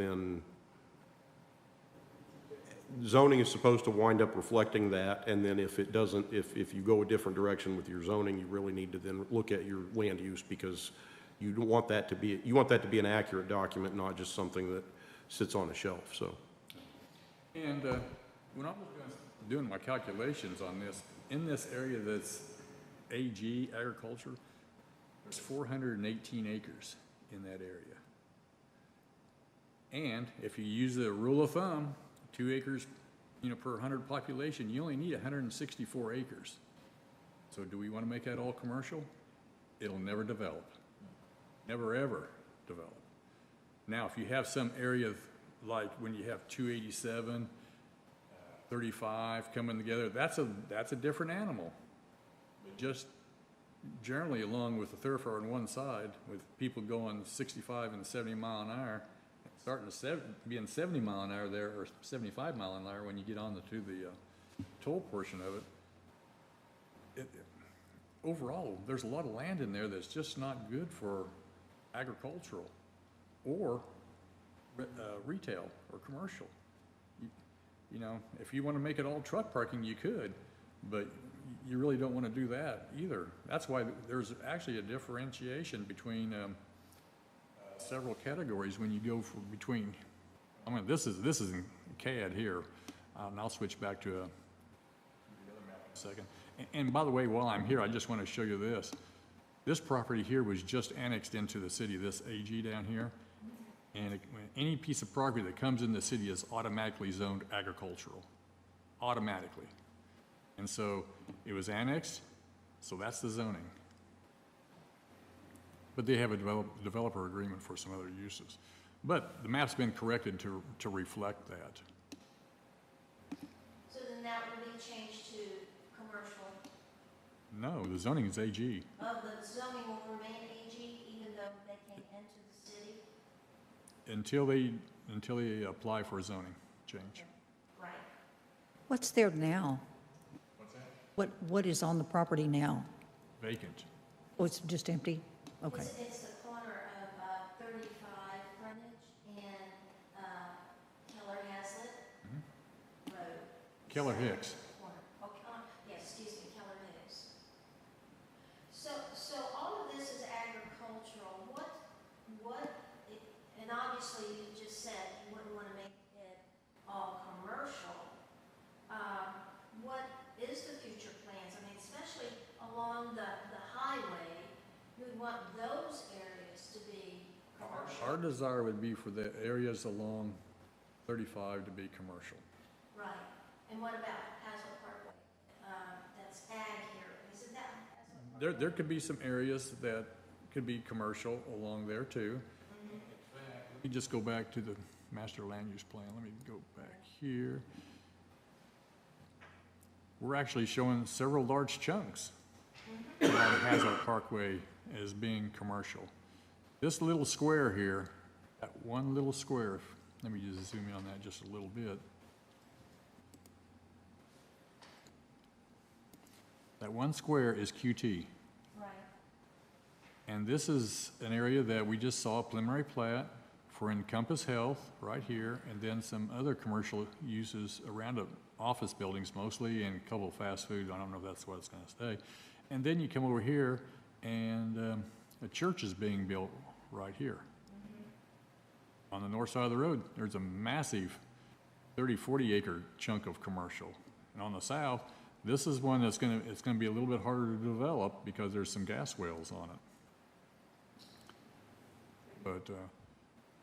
wind up reflecting that, and then if it doesn't, if you go a different direction with your zoning, you really need to then look at your land use, because you want that to be an accurate document, not just something that sits on a shelf. So, and when I was doing my calculations on this, in this area that's AG, agriculture, there's 418 acres in that area. And if you use the rule of thumb, 2 acres, per 100 population, you only need 164 acres. So do we want to make that all commercial? It'll never develop. Never, ever develop. Now, if you have some area like when you have 287, 35 coming together, that's a different animal. But just generally along with the thoroughfare on one side, with people going 65 and 70 mile an hour, starting to being 70 mile an hour there, or 75 mile an hour when you get on to the toll portion of it. Overall, there's a lot of land in there that's just not good for agricultural or retail or commercial. If you want to make it all truck parking, you could, but you really don't want to do that either. That's why there's actually a differentiation between several categories when you go between. This is in CAD here, and I'll switch back to the other map in a second. And by the way, while I'm here, I just want to show you this. This property here was just annexed into the city, this AG down here. And any piece of property that comes in the city is automatically zoned agricultural, automatically. And so it was annexed, so that's the zoning. But they have a developer agreement for some other uses. But the map's been corrected to reflect that. So then that would be changed to commercial? No, the zoning is AG. Oh, the zoning will remain AG even though they came into the city? Until they apply for a zoning change. Right. What's there now? What's that? What is on the property now? Vacant. Oh, it's just empty? Okay. It's the corner of 35 frontage and Keller Haslet Road. Keller Hicks. Corner. Oh, yes, excuse me, Keller Hicks. So all of this is agricultural. And obviously you just said you wouldn't want to make it all commercial. What along the highway, you would want those areas to be commercial. Our desire would be for the areas along 35 to be commercial. Right. And what about Haslet Parkway? That's ag here. Isn't that Haslet Parkway? There could be some areas that could be commercial along there too. Let me just go back to the master land use plan. Let me go back here. We're actually showing several large chunks on Haslet Parkway as being commercial. This little square here, that one little square, let me just zoom in on that just a little bit. That one square is QT. Right. And this is an area that we just saw a preliminary plat for Encompass Health right here, and then some other commercial uses around the office buildings mostly, and a couple of fast food. I don't know if that's what it's going to stay. And then you come over here, and a church is being built right here. On the north side of the road, there's a massive 30, 40 acre chunk of commercial. And on the south, this is one that's it's going to be a little bit harder to develop because there's some gas wells on it. But,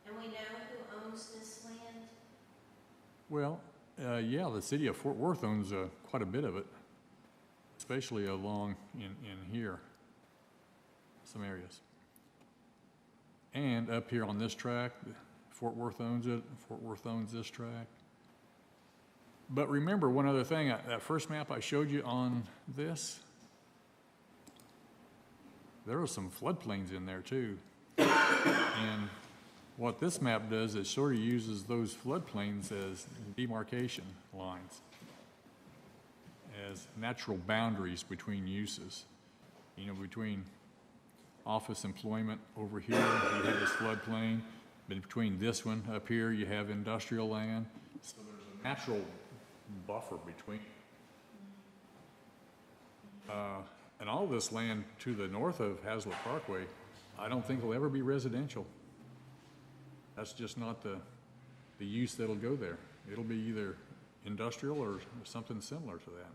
And we know who owns this land? well, yeah, the city of Fort Worth owns quite a bit of it, especially along in here, some areas. And up here on this track, Fort Worth owns it, Fort Worth owns this track. But remember one other thing, that first map I showed you on this, there are some floodplains in there too. And what this map does is sort of uses those floodplains as demarcation lines, as natural boundaries between uses. You know, between office employment over here, you have this floodplain. Between this one up here, you have industrial land. So there's a natural buffer between. And all this land to the north of Haslet Parkway, I don't think will ever be residential. That's just not the use that'll go there. It'll be either industrial or something similar to that.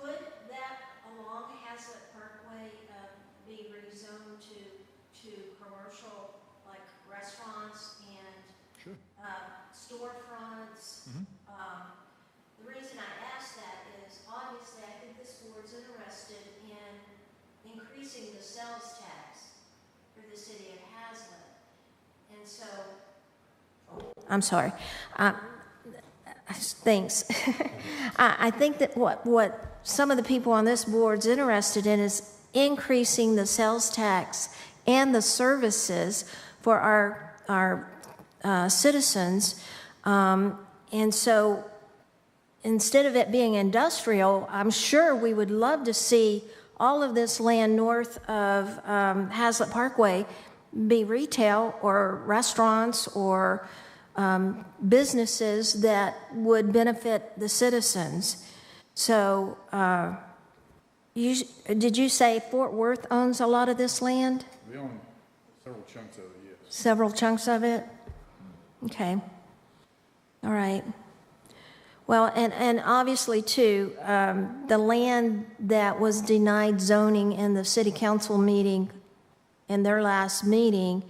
Could that along Haslet Parkway be rezoned to commercial, like restaurants and Sure. storefronts? The reason I ask that is obviously I think this board's interested in increasing the sales tax for the city of Haslet. And so, I'm sorry. Thanks. I think that what some of the people on this board's interested in is increasing the sales tax and the services for our citizens. And so instead of it being industrial, I'm sure we would love to see all of this land north of Haslet Parkway be retail or restaurants or businesses that would benefit the citizens. So did you say Fort Worth owns a lot of this land? They own several chunks of it, yes. Several chunks of it? Okay. All right. Well, and obviously, too, the land that was denied zoning in the city council meeting, in their last meeting,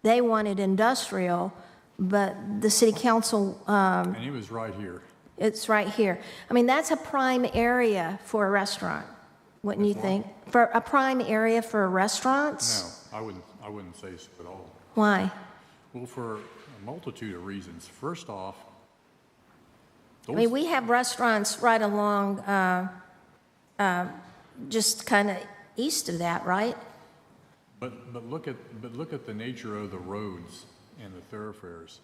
they wanted industrial, but the city council... And it was right here. It's right here. I mean, that's a prime area for a restaurant, wouldn't you think? For a prime area for restaurants? No, I wouldn't say so at all. Why? Well, for a multitude of reasons. First off, I mean, we have restaurants right along, just kind of east of that, right? But look at the nature of the roads and the thoroughfares.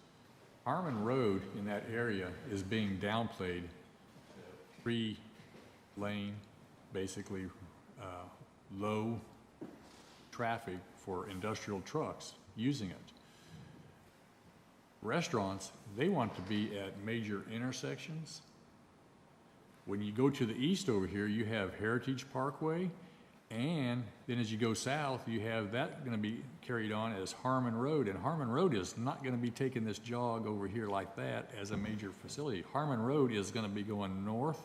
Harmon Road in that area is being downplayed, 3-lane, basically low traffic for industrial trucks using it. Restaurants, they want to be at major intersections. When you go to the east over here, you have Heritage Parkway, And then as you go south, you have that going to be carried on as Harmon Road. And Harmon Road is not going to be taking this jog over here like that as a major facility. Harmon Road is going to be going north,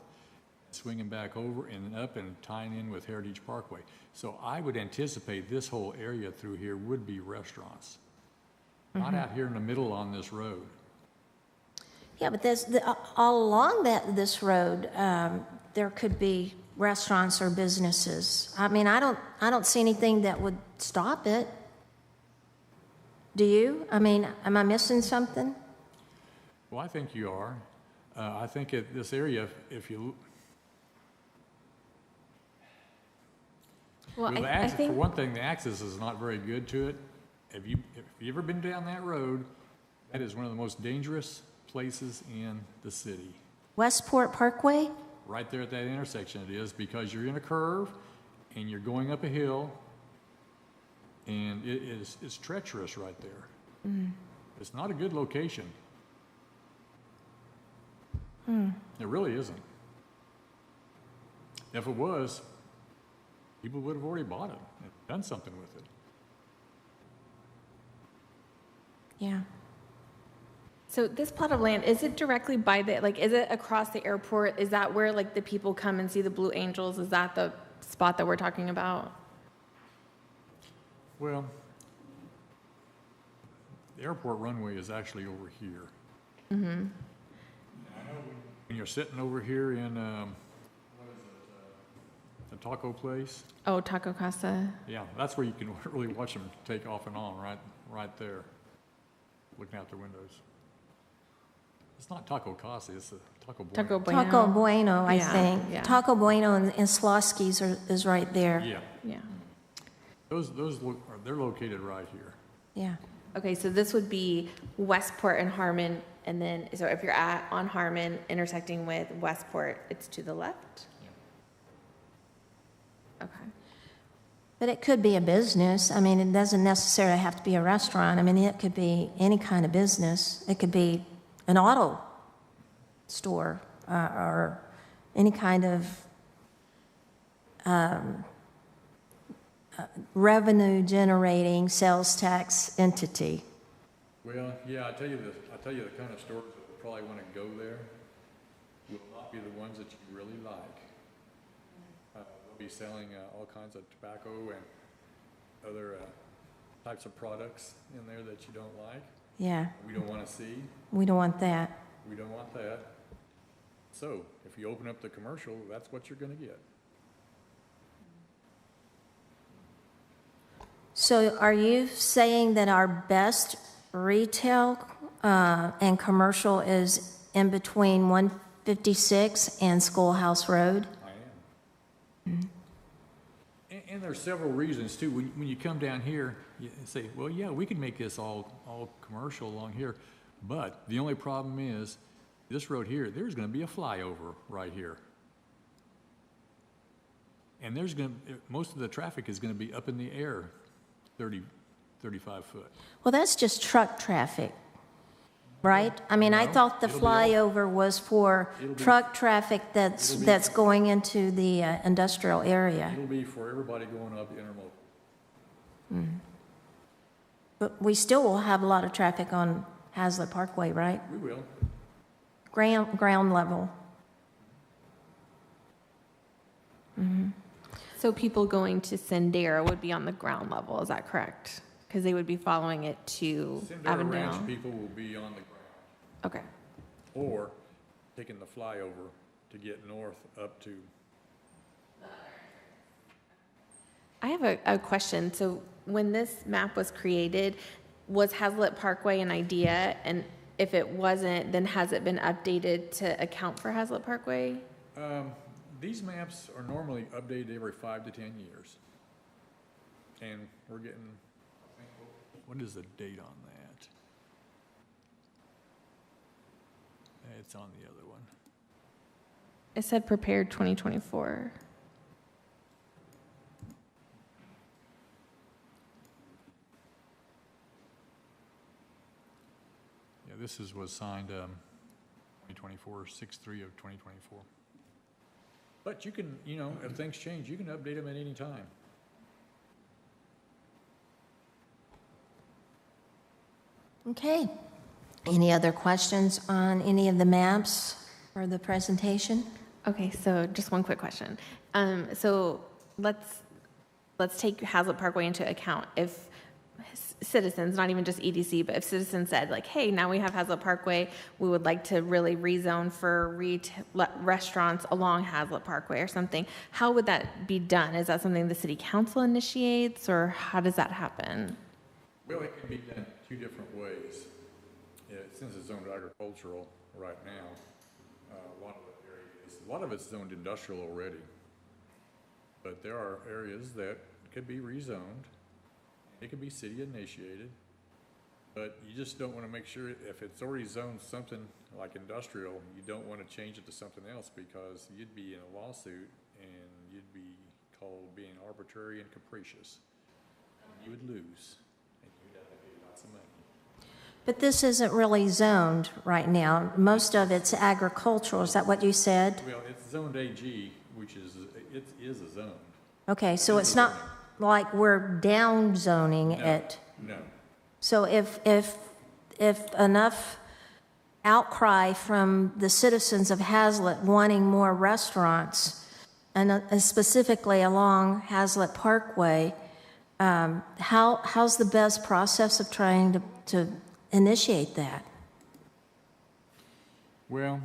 swinging back over and up and tying in with Heritage Parkway. So I would anticipate this whole area through here would be restaurants. Not out here in the middle on this road. Yeah, but all along this road, there could be restaurants or businesses. I mean, I don't see anything that would stop it. Do you? I mean, am I missing something? Well, I think you are. I think this area, if you Well, Well, I for think, one thing, the access is not very good to it. Have you ever been down that road? That is one of the most dangerous places in the city. Westport Parkway? Right there at that intersection it is, because you're in a curve and you're going up a hill, and it's treacherous right there. It's not a good location. It really isn't. If it was, people would have already bought it and done something with it. Yeah. so this plot of land, is it directly by the, like, is it across the airport? Is that where, like, the people come and see the Blue Angels? Is that the spot that we're talking about? Well, the airport runway is actually over here. Mm-hmm. When you're sitting over here in, the taco place, Oh, Taco Casa. yeah, that's where you can really watch them take off and on, right there, looking out their windows. It's not Taco Casa, it's a Taco Bueno. Taco Bueno. Taco Bueno, I Yeah, think. yeah. Taco Bueno and Slosky's is right there. Yeah, Yeah. they're located right here. Yeah. Okay, so this would be Westport and Harmon, and then, so if you're on Harmon intersecting with Westport, it's to the left? Okay. But it could be a business. I mean, it doesn't necessarily have to be a restaurant. I mean, it could be any kind of business. It could be an auto store or any kind of revenue-generating sales tax entity. Well, yeah, I tell you the kind of stores that will probably want to go there will not be the ones that you really like. They'll be selling all kinds of tobacco and other types of products in there that you don't like. Yeah, We don't want to see. we don't want that. We don't want that. So if you open up the commercial, that's what you're going to get. So are you saying that our best retail and commercial is in between 156 and Schoolhouse Road? I am. And there's several reasons too. When you come down here, you say, well, yeah, we can make this all commercial along here. But the only problem is this road here, there's going to be a flyover right here. And most of the traffic is going to be up in the air, 35 foot. Well, that's just truck traffic, right? I mean, I No, thought the it'll be all- flyover was for It'll be- truck traffic that's going into the industrial area. It'll be for everybody going up the intermodal. But we still will have a lot of traffic on Haslet Parkway, right? We will. Ground level. So people going to Sendera would be on the ground level, is that correct? Because they would be following it to Sendero Ranch Avondale? people will be on the ground, Okay. or taking the flyover to get north up to. I have a question. So when this map was created, was Haslet Parkway an idea? And if it wasn't, then has it been updated to account for Haslet Parkway? These maps are normally updated every 5 to 10 years. And we're getting, what is the date on that? It's on the other one. It said prepared 2024. Yeah, was signed 2024, 6/3 of 2024. But you can, you know, if things change, you can update them at any time. Okay. Any other questions on any of the maps or the presentation? Okay, so just one quick question. So let's take Haslet Parkway into account. If citizens, not even just EDC, but if citizens said like, hey, now we have Haslet Parkway, we would like to really rezone for restaurants along Haslet Parkway or something, how would that be done? Is that something the city council initiates, or how does that happen? Well, it can be done two different ways. Yeah, since it's zoned agricultural right now, a lot of it's zoned industrial already. But there are areas that could be rezoned. It could be city initiated. But you just don't want to make sure, if it's already zoned something like industrial, you don't want to change it to something else, because you'd be in a lawsuit and you'd be called being arbitrary and capricious. And you would lose. Lots of money. But this isn't really zoned right now. Most of it's agricultural. Is that what you said? Well, it's zoned AG, which is, it is a zone. Okay, so it's not like we're down zoning it. No. So if enough outcry from the citizens of Haslet wanting more restaurants, and specifically along Haslet Parkway, how's the best process of trying to initiate that? Well,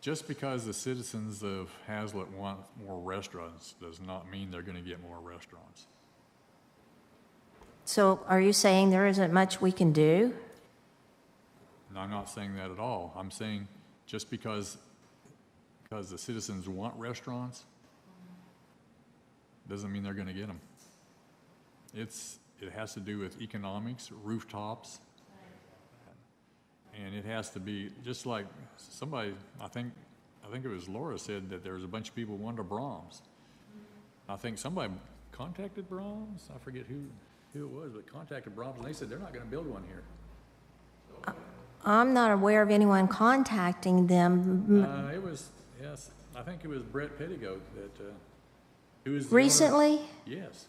just because the citizens of Haslet want more restaurants does not mean they're going to get more restaurants. So are you saying there isn't much we can do? And I'm not saying that at all. I'm saying just because the citizens want restaurants doesn't mean they're going to get them. It has to do with economics, rooftops, and it has to be just like somebody. I think it was Laura said that there was a bunch of people who wanted a Brahms. I think somebody contacted Brahms. I forget who it was, but contacted Brahms, and they said they're not going to build one here. I'm not aware of anyone contacting them. It was, yes, I think it was Brett Pettigoat that who was the Recently? owner. Yes.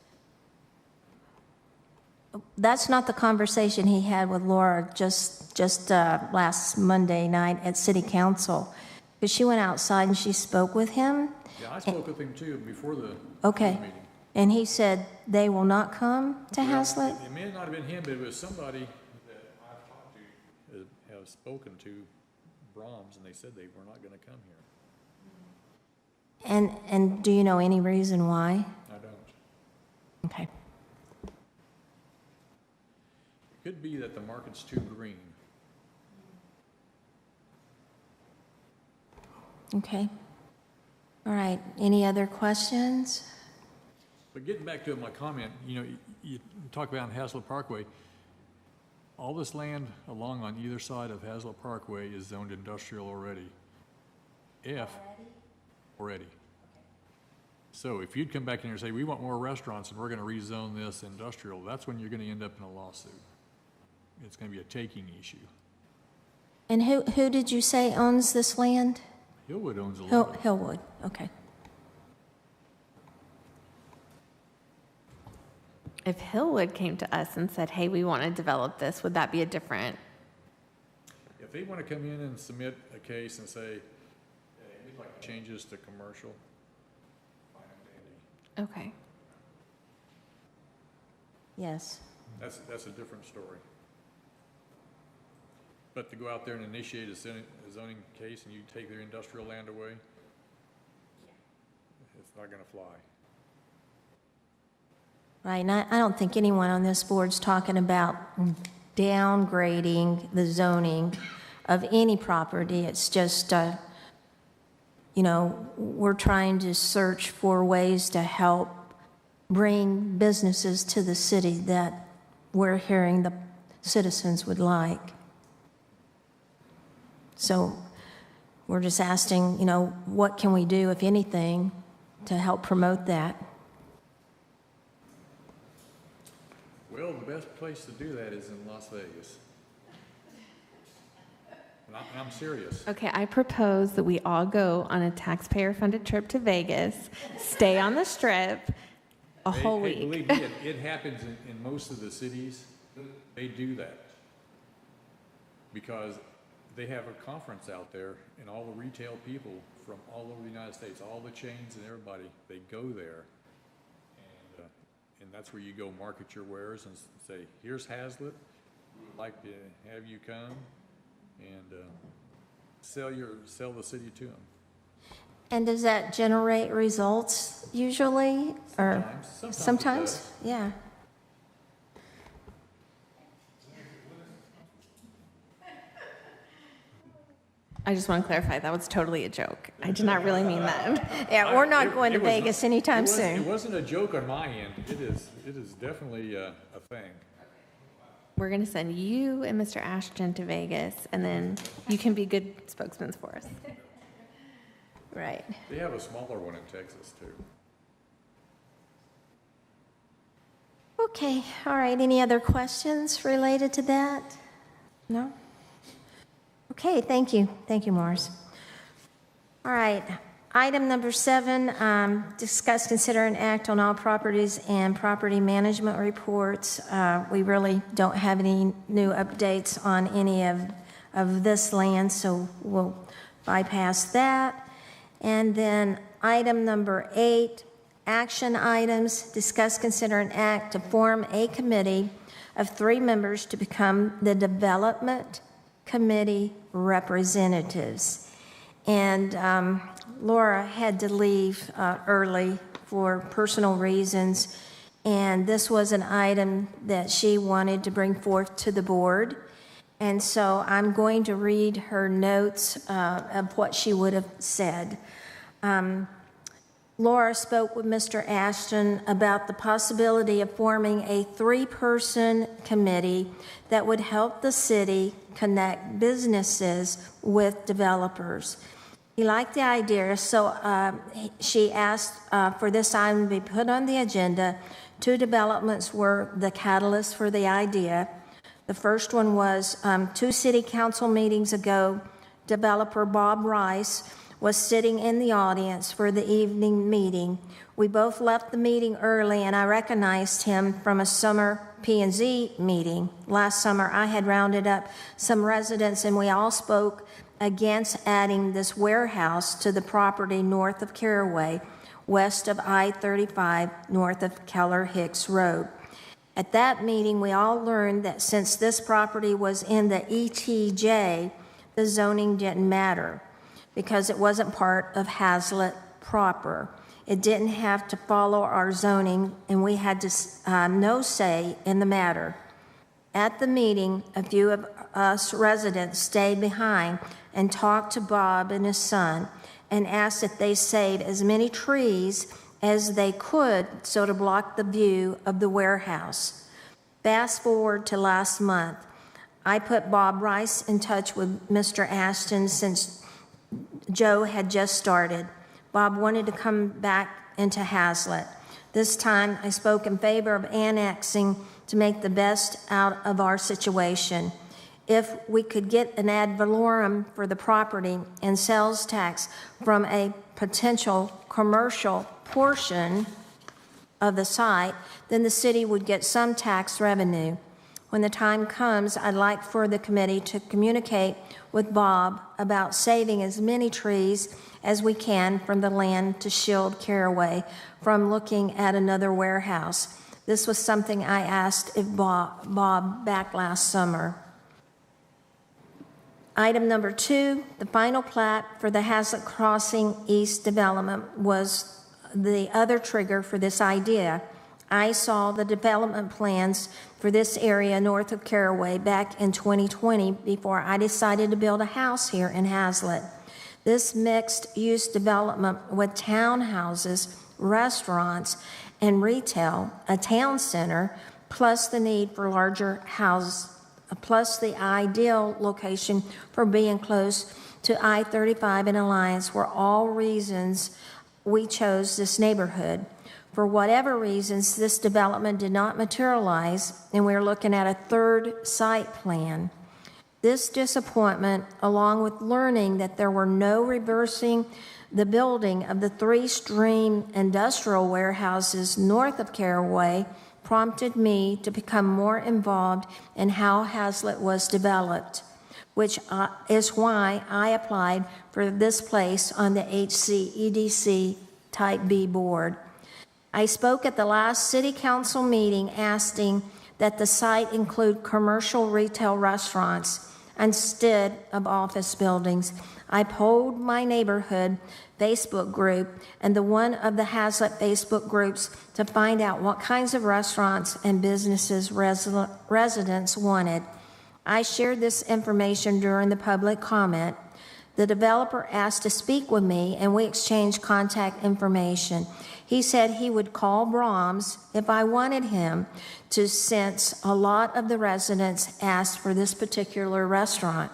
That's not the conversation he had with Laura just last Monday night at City Council. Because she went outside and she spoke with him. Yeah, I spoke with him too before the Okay. meeting. And he said they will not come to Well, Haslet? It may not have been him, but it was somebody that I've talked to, have spoken to Brahms, and they said they were not going to come here. And do you know any reason why? I don't. Okay. It could be that the market's too green. Okay. All right. Any other questions? But getting back to my comment, you talk about Haslet Parkway. All this land along on either side of Haslet Parkway is zoned industrial already. Already. So if you'd come back in here and say, we want more restaurants and we're going to rezone this industrial, that's when you're going to end up in a lawsuit. It's going to be a taking issue. And who did you say owns this land? Hillwood owns a lot of it. Hillwood. Okay. If Hillwood came to us and said, hey, we want to develop this, would that be a different? If they want to come in and submit a case and say, hey, we'd like changes to commercial, fine and dandy. Okay. Yes. That's a different story. But to go out there and initiate a zoning case and you take their industrial land away, it's not going to fly. Right. And I don't think anyone on this board's talking about downgrading the zoning of any property. It's just, we're trying to search for ways to help bring businesses to the city that we're hearing the citizens would like. So we're just asking, what can we do, if anything, to help promote that? Well, the best place to do that is in Las Vegas. And I'm serious. Okay, I propose that we all go on a taxpayer-funded trip to Vegas, stay on the Strip a whole Hey, week. believe me, it happens in most of the cities. They do that because they have a conference out there, and all the retail people from all over the United States, all the chains and everybody, they go there, and that's where you go market your wares and say, "Here's Haslet. We'd like to have you come and sell the city to them." And does that generate results usually? Or Sometimes it sometimes? does. Yeah. I just want to clarify, that was totally a joke. I did not really mean that. Yeah, we're not going to It was not- Vegas anytime it soon. wasn't a joke on my end. It is definitely a thing. We're going to send you and Mr. Ashton to Vegas, and then you can be good spokesmen for us. Right. They have a smaller one in Texas, too. Okay, all right. Any other questions related to that? No? Okay, thank you. Thank you, Morris. All right. Item number 7, discuss, consider, and act on all properties and property management reports. We really don't have any new updates on any of this land, so we'll bypass that. And then item number 8, action items, discuss, consider, and act to form a committee of 3 members to become the Development Committee representatives. And Laura had to leave early for personal reasons, and this was an item that she wanted to bring forth to the board. And so I'm going to read her notes of what she would have said. Laura spoke with Mr. Ashton about the possibility of forming a 3-person committee that would help the city connect businesses with developers. He liked the idea, so she asked for this item to be put on the agenda. 2 developments were the catalyst for the idea. The first one was 2 city council meetings ago, developer Bob Rice was sitting in the audience for the evening meeting. We both left the meeting early, and I recognized him from a summer P&Z meeting. Last summer, I had rounded up some residents, and we all spoke against adding this warehouse to the property north of Caraway, west of I-35, north of Keller Hicks Road. At that meeting, we all learned that since this property was in the ETJ, the zoning didn't matter because it wasn't part of Haslet proper. It didn't have to follow our zoning, and we had no say in the matter. At the meeting, a few of us residents stayed behind and talked to Bob and his son and asked if they save as many trees as they could so to block the view of the warehouse. Fast forward to last month. I put Bob Rice in touch with Mr. Ashton since Joe had just started. Bob wanted to come back into Haslet. This time, I spoke in favor of annexing to make the best out of our situation. If we could get an ad valorem for the property and sales tax from a potential commercial portion of the site, then the city would get some tax revenue. When the time comes, I'd like for the committee to communicate with Bob about saving as many trees as we can from the land to shield Caraway from looking at another warehouse. This was something I asked of Bob back last summer. Item number 2, the final plat for the Haslet Crossing East development was the other trigger for this idea. I saw the development plans for this area north of Caraway back in 2020 before I decided to build a house here in Haslet. This mixed-use development with townhouses, restaurants, and retail, a town center, plus the need for larger houses, plus the ideal location for being close to I-35 and Alliance were all reasons we chose this neighborhood. For whatever reasons, this development did not materialize, and we're looking at a 3rd site plan. This disappointment, along with learning that there were no reversing the building of the 3-stream industrial warehouses north of Caraway, prompted me to become more involved in how Haslet was developed, which is why I applied for this place on the HCEDC Type B board. I spoke at the last city council meeting asking that the site include commercial retail restaurants instead of office buildings. I polled my neighborhood Facebook group and the one of the Haslet Facebook groups to find out what kinds of restaurants and businesses residents wanted. I shared this information during the public comment. The developer asked to speak with me, and we exchanged contact information. He said he would call Brahms if I wanted him to, since a lot of the residents asked for this particular restaurant.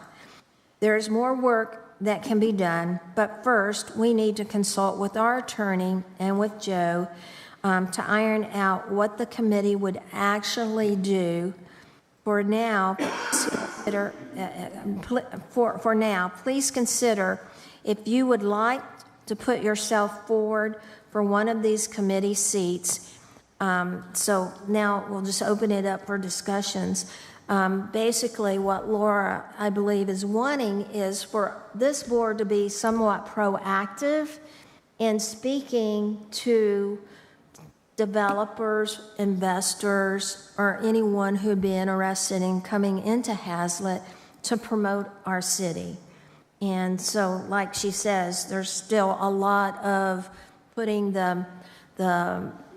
There is more work that can be done, but first we need to consult with our attorney and with Joe to iron out what the committee would actually do. For now, please consider if you would like to put yourself forward for one of these committee seats. So now we'll just open it up for discussions. Basically, what Laura, I believe, is wanting is for this board to be somewhat proactive in speaking to developers, investors, or anyone who'd be interested in coming into Haslet to promote our city. And so, like she says, there's still a lot of putting the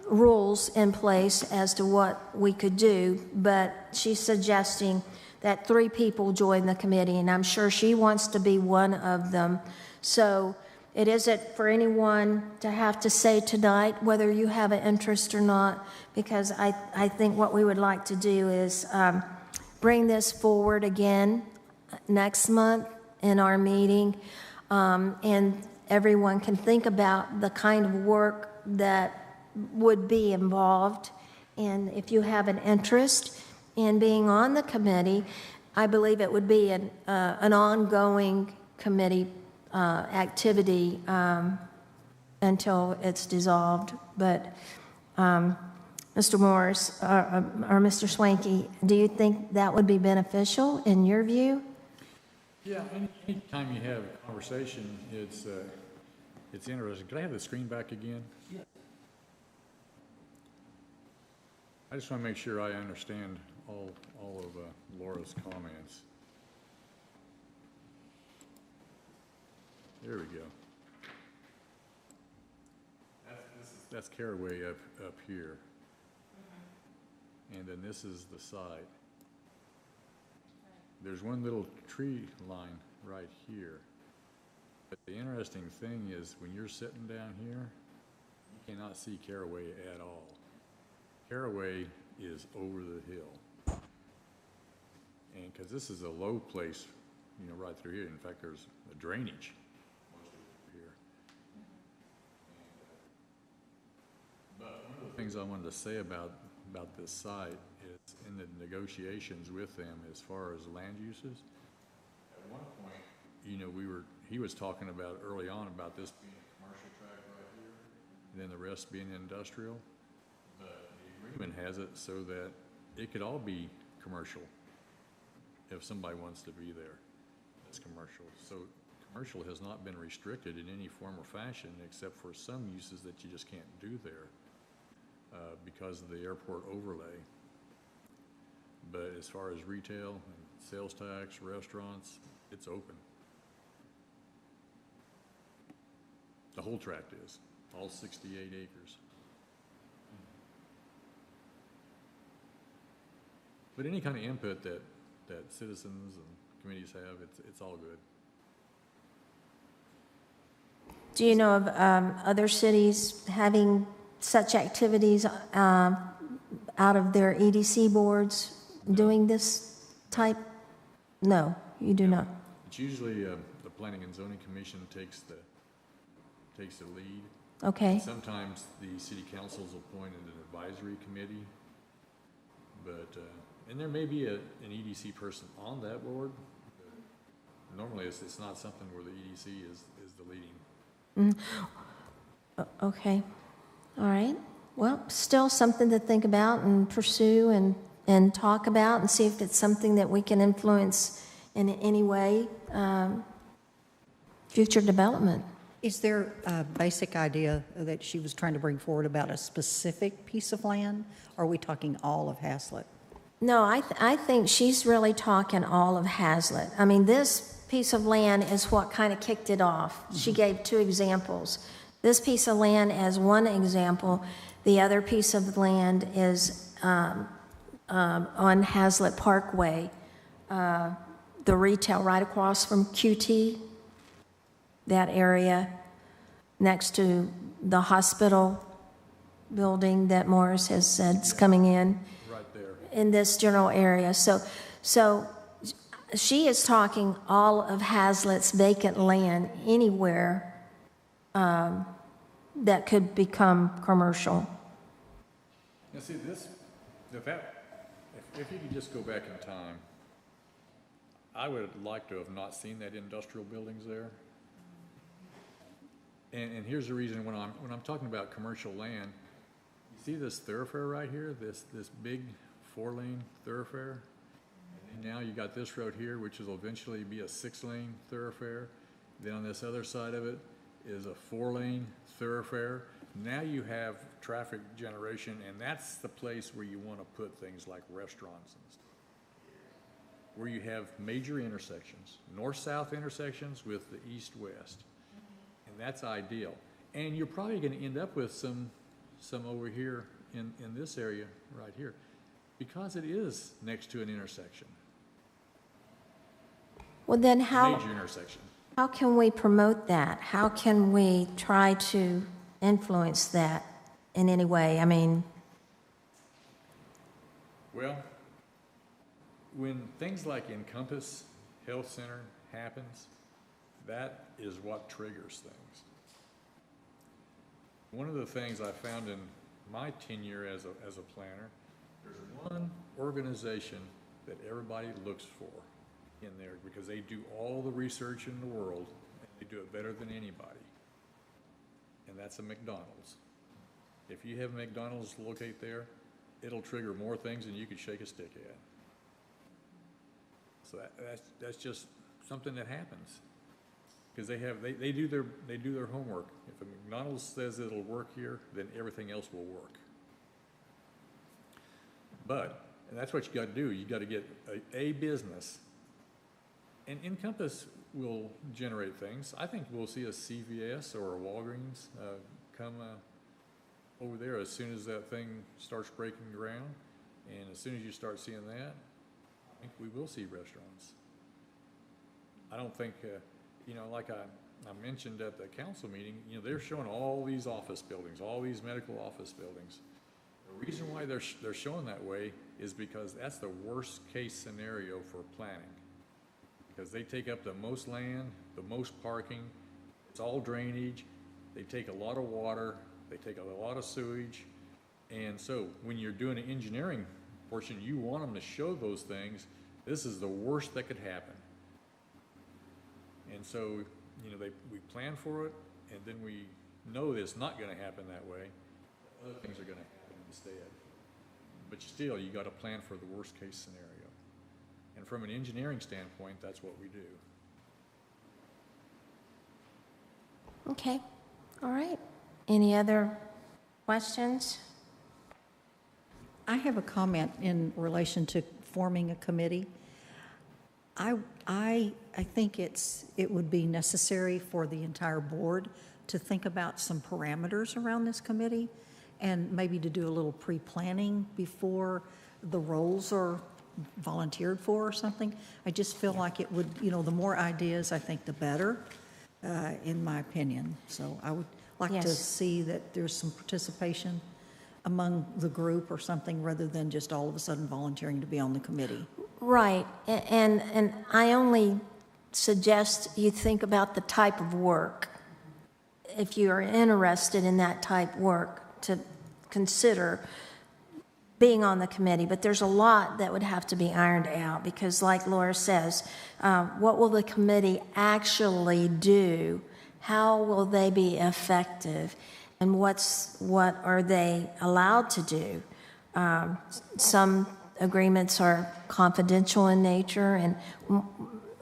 rules in place as to what we could do, but she's suggesting that 3 people join the committee, and I'm sure she wants to be one of them. So it isn't for anyone to have to say tonight whether you have an interest or not, because I think what we would like to do is bring this forward again next month in our meeting, and everyone can think about the kind of work that would be involved. And if you have an interest in being on the committee, I believe it would be an ongoing committee activity until it's dissolved. But Mr. Morris or Mr. Swanky, do you think that would be beneficial in your view? Yeah, anytime you have a conversation, it's interesting. Could I have the screen back again? Yeah. I just want to make sure I understand all of Laura's comments. There we go. That's Caraway up here. And then this is the side. There's one little tree line right here. But the interesting thing is when you're sitting down here, you cannot see Caraway at all. Caraway is over the hill. And because this is a low place, you know, right through here. In fact, there's a drainage most of here. But one of the things I wanted to say about this site is in the negotiations with them as far as land uses. At one point, you know, he was talking about early on about this being a commercial tract right here, and then the rest being industrial. But the agreement has it so that it could all be commercial if somebody wants to be there. That's commercial. So commercial has not been restricted in any form or fashion except for some uses that you just can't do there because of the airport overlay. But as far as retail and sales tax, restaurants, it's open. The whole tract is, all 68 acres. But any kind of input that citizens and committees have, it's all good. Do you know of other cities having such activities out of their EDC boards doing this type? No, you do not. It's usually the Planning and Zoning Commission takes the lead. Okay. Sometimes the city councils appoint an advisory committee, but and there may be an EDC person on that board, Normally, it's not something where the EDC is the leading. Okay, all right. Well, still something to think about and pursue and talk about and see if it's something that we can influence in any way, future development. Is there a basic idea that she was trying to bring forward about a specific piece of land? Or are we talking all of Haslet? No, I think she's really talking all of Haslet. I mean, this piece of land is what kind of kicked it off. She gave 2 examples. This piece of land as one example. The other piece of land is on Haslet Parkway, the retail right across from QT, that area next to the hospital building that Morris has said is coming in. Right there. In this general area. So she is talking all of Haslet's vacant land anywhere that could become commercial. Now, see, if you could just go back in time, I would like to have not seen that industrial buildings there. And here's the reason when I'm talking about commercial land, you see this thoroughfare right here, this big 4-lane thoroughfare? And now you got this road here, which will eventually be a 6-lane thoroughfare. Then on this other side of it is a 4-lane thoroughfare. Now you have traffic generation, and that's the place where you want to put things like restaurants and stuff, where you have major intersections, north-south intersections with the east-west. And that's ideal. And you're probably going to end up with some over here in this area right here, because it is next to an intersection. Well, then Major intersection. how can we promote that? How can we try to influence that in any way? I mean, Well, when things like Encompass Health Center happens, that is what triggers things. One of the things I found in my tenure as a planner, there's one organization that everybody looks for in there because they do all the research in the world and they do it better than anybody. And that's a McDonald's. If you have McDonald's locate there, it'll trigger more things than you could shake a stick at. So that's just something that happens. Because they do their homework. If a McDonald's says it'll work here, then everything else will work. And that's what you got to do. You got to get a business. And Encompass will generate things. I think we'll see a CVS or a Walgreens come over there as soon as that thing starts breaking ground. And as soon as you start seeing that, I think we will see restaurants. I don't think, like I mentioned at the council meeting, they're showing all these office buildings, all these medical office buildings. The reason why they're showing that way is because that's the worst case scenario for planning. Because they take up the most land, the most parking, it's all drainage, they take a lot of water, they take a lot of sewage. And so when you're doing an engineering portion, you want them to show those things. This is the worst that could happen. And so, we plan for it, and then we know that it's not going to happen that way. Other things are going to happen instead. But still, you got to plan for the worst case scenario. And from an engineering standpoint, that's what we do. okay, all right. Any other questions? I have a comment in relation to forming a committee. I think it would be necessary for the entire board to think about some parameters around this committee and maybe to do a little pre-planning before the roles are volunteered for or something. I just feel like it would, the more ideas, I think, the better, in my opinion. So I would like to Yes. see that there's some participation among the group or something rather than just all of a sudden volunteering to be on the committee. Right, and I only suggest you think about the type of work. If you are interested in that type work, to consider being on the committee, but there's a lot that would have to be ironed out because, like Laura says, what will the committee actually do? How will they be effective? And what are they allowed to do? Some agreements are confidential in nature, and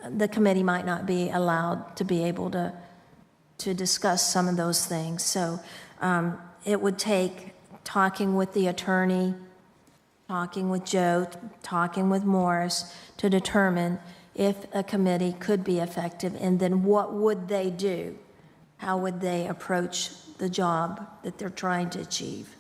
the committee might not be allowed to be able to discuss some of those things. So it would take talking with the attorney, talking with Joe, talking with Morris to determine if a committee could be effective, and then what would they do? How would they approach the job that they're trying to achieve?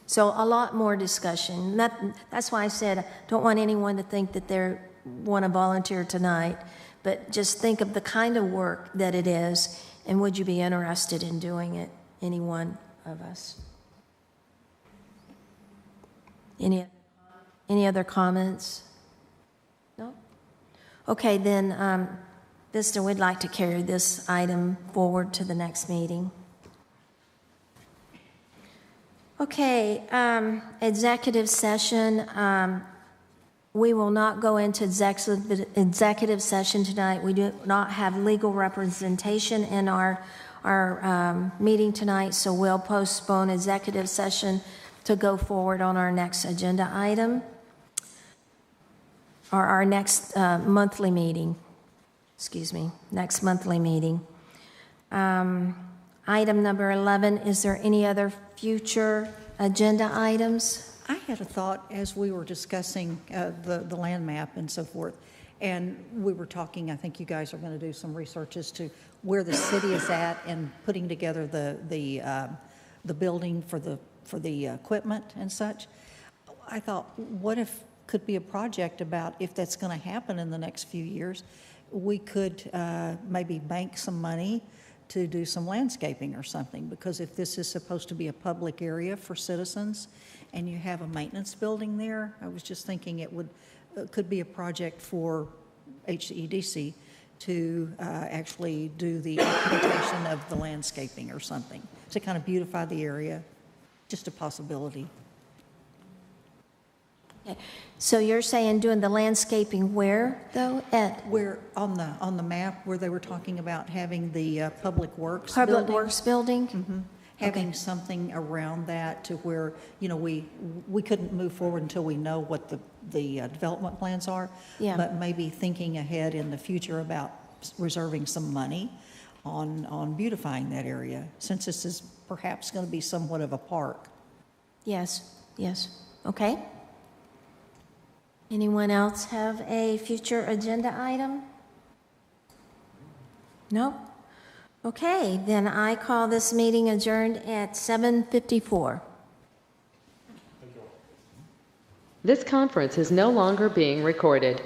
So a lot more discussion. That's why I said I don't want anyone to think that they want to volunteer tonight, but just think of the kind of work that it is, and would you be interested in doing it, any one of us? Any other comments? No? Okay, then, Vista, we'd like to carry this item forward to the next meeting. Okay, executive session. We will not go into executive session tonight. We do not have legal representation in our meeting tonight, so we'll postpone executive session to go forward on our next agenda item, or our next monthly meeting. Excuse me, next monthly meeting. Item number 11, is there any other future agenda items? I had a thought as we were discussing the land map and so forth, and we were talking, I think you guys are going to do some research as to where the city is at and putting together the building for the equipment and such. I thought, what if could be a project about if that's going to happen in the next few years, we could maybe bank some money to do some landscaping or something, because if this is supposed to be a public area for citizens and you have a maintenance building there, I was just thinking it could be a project for HCEDC to actually do the implementation of the landscaping or something to kind of beautify the area. Just a possibility. Okay. So you're saying doing the landscaping where, though? At Where on the map where they were talking about having the Public Works Public building? Works building? Mm-hmm. Having something around that to where, we couldn't move forward until we know what the development plans are. Yeah. But maybe thinking ahead in the future about reserving some money on beautifying that area, since this is perhaps going to be somewhat of a park. Yes, yes. Okay. Anyone else have a future agenda item? No? Okay, then I call this meeting adjourned at 7:54. This conference is no longer being recorded.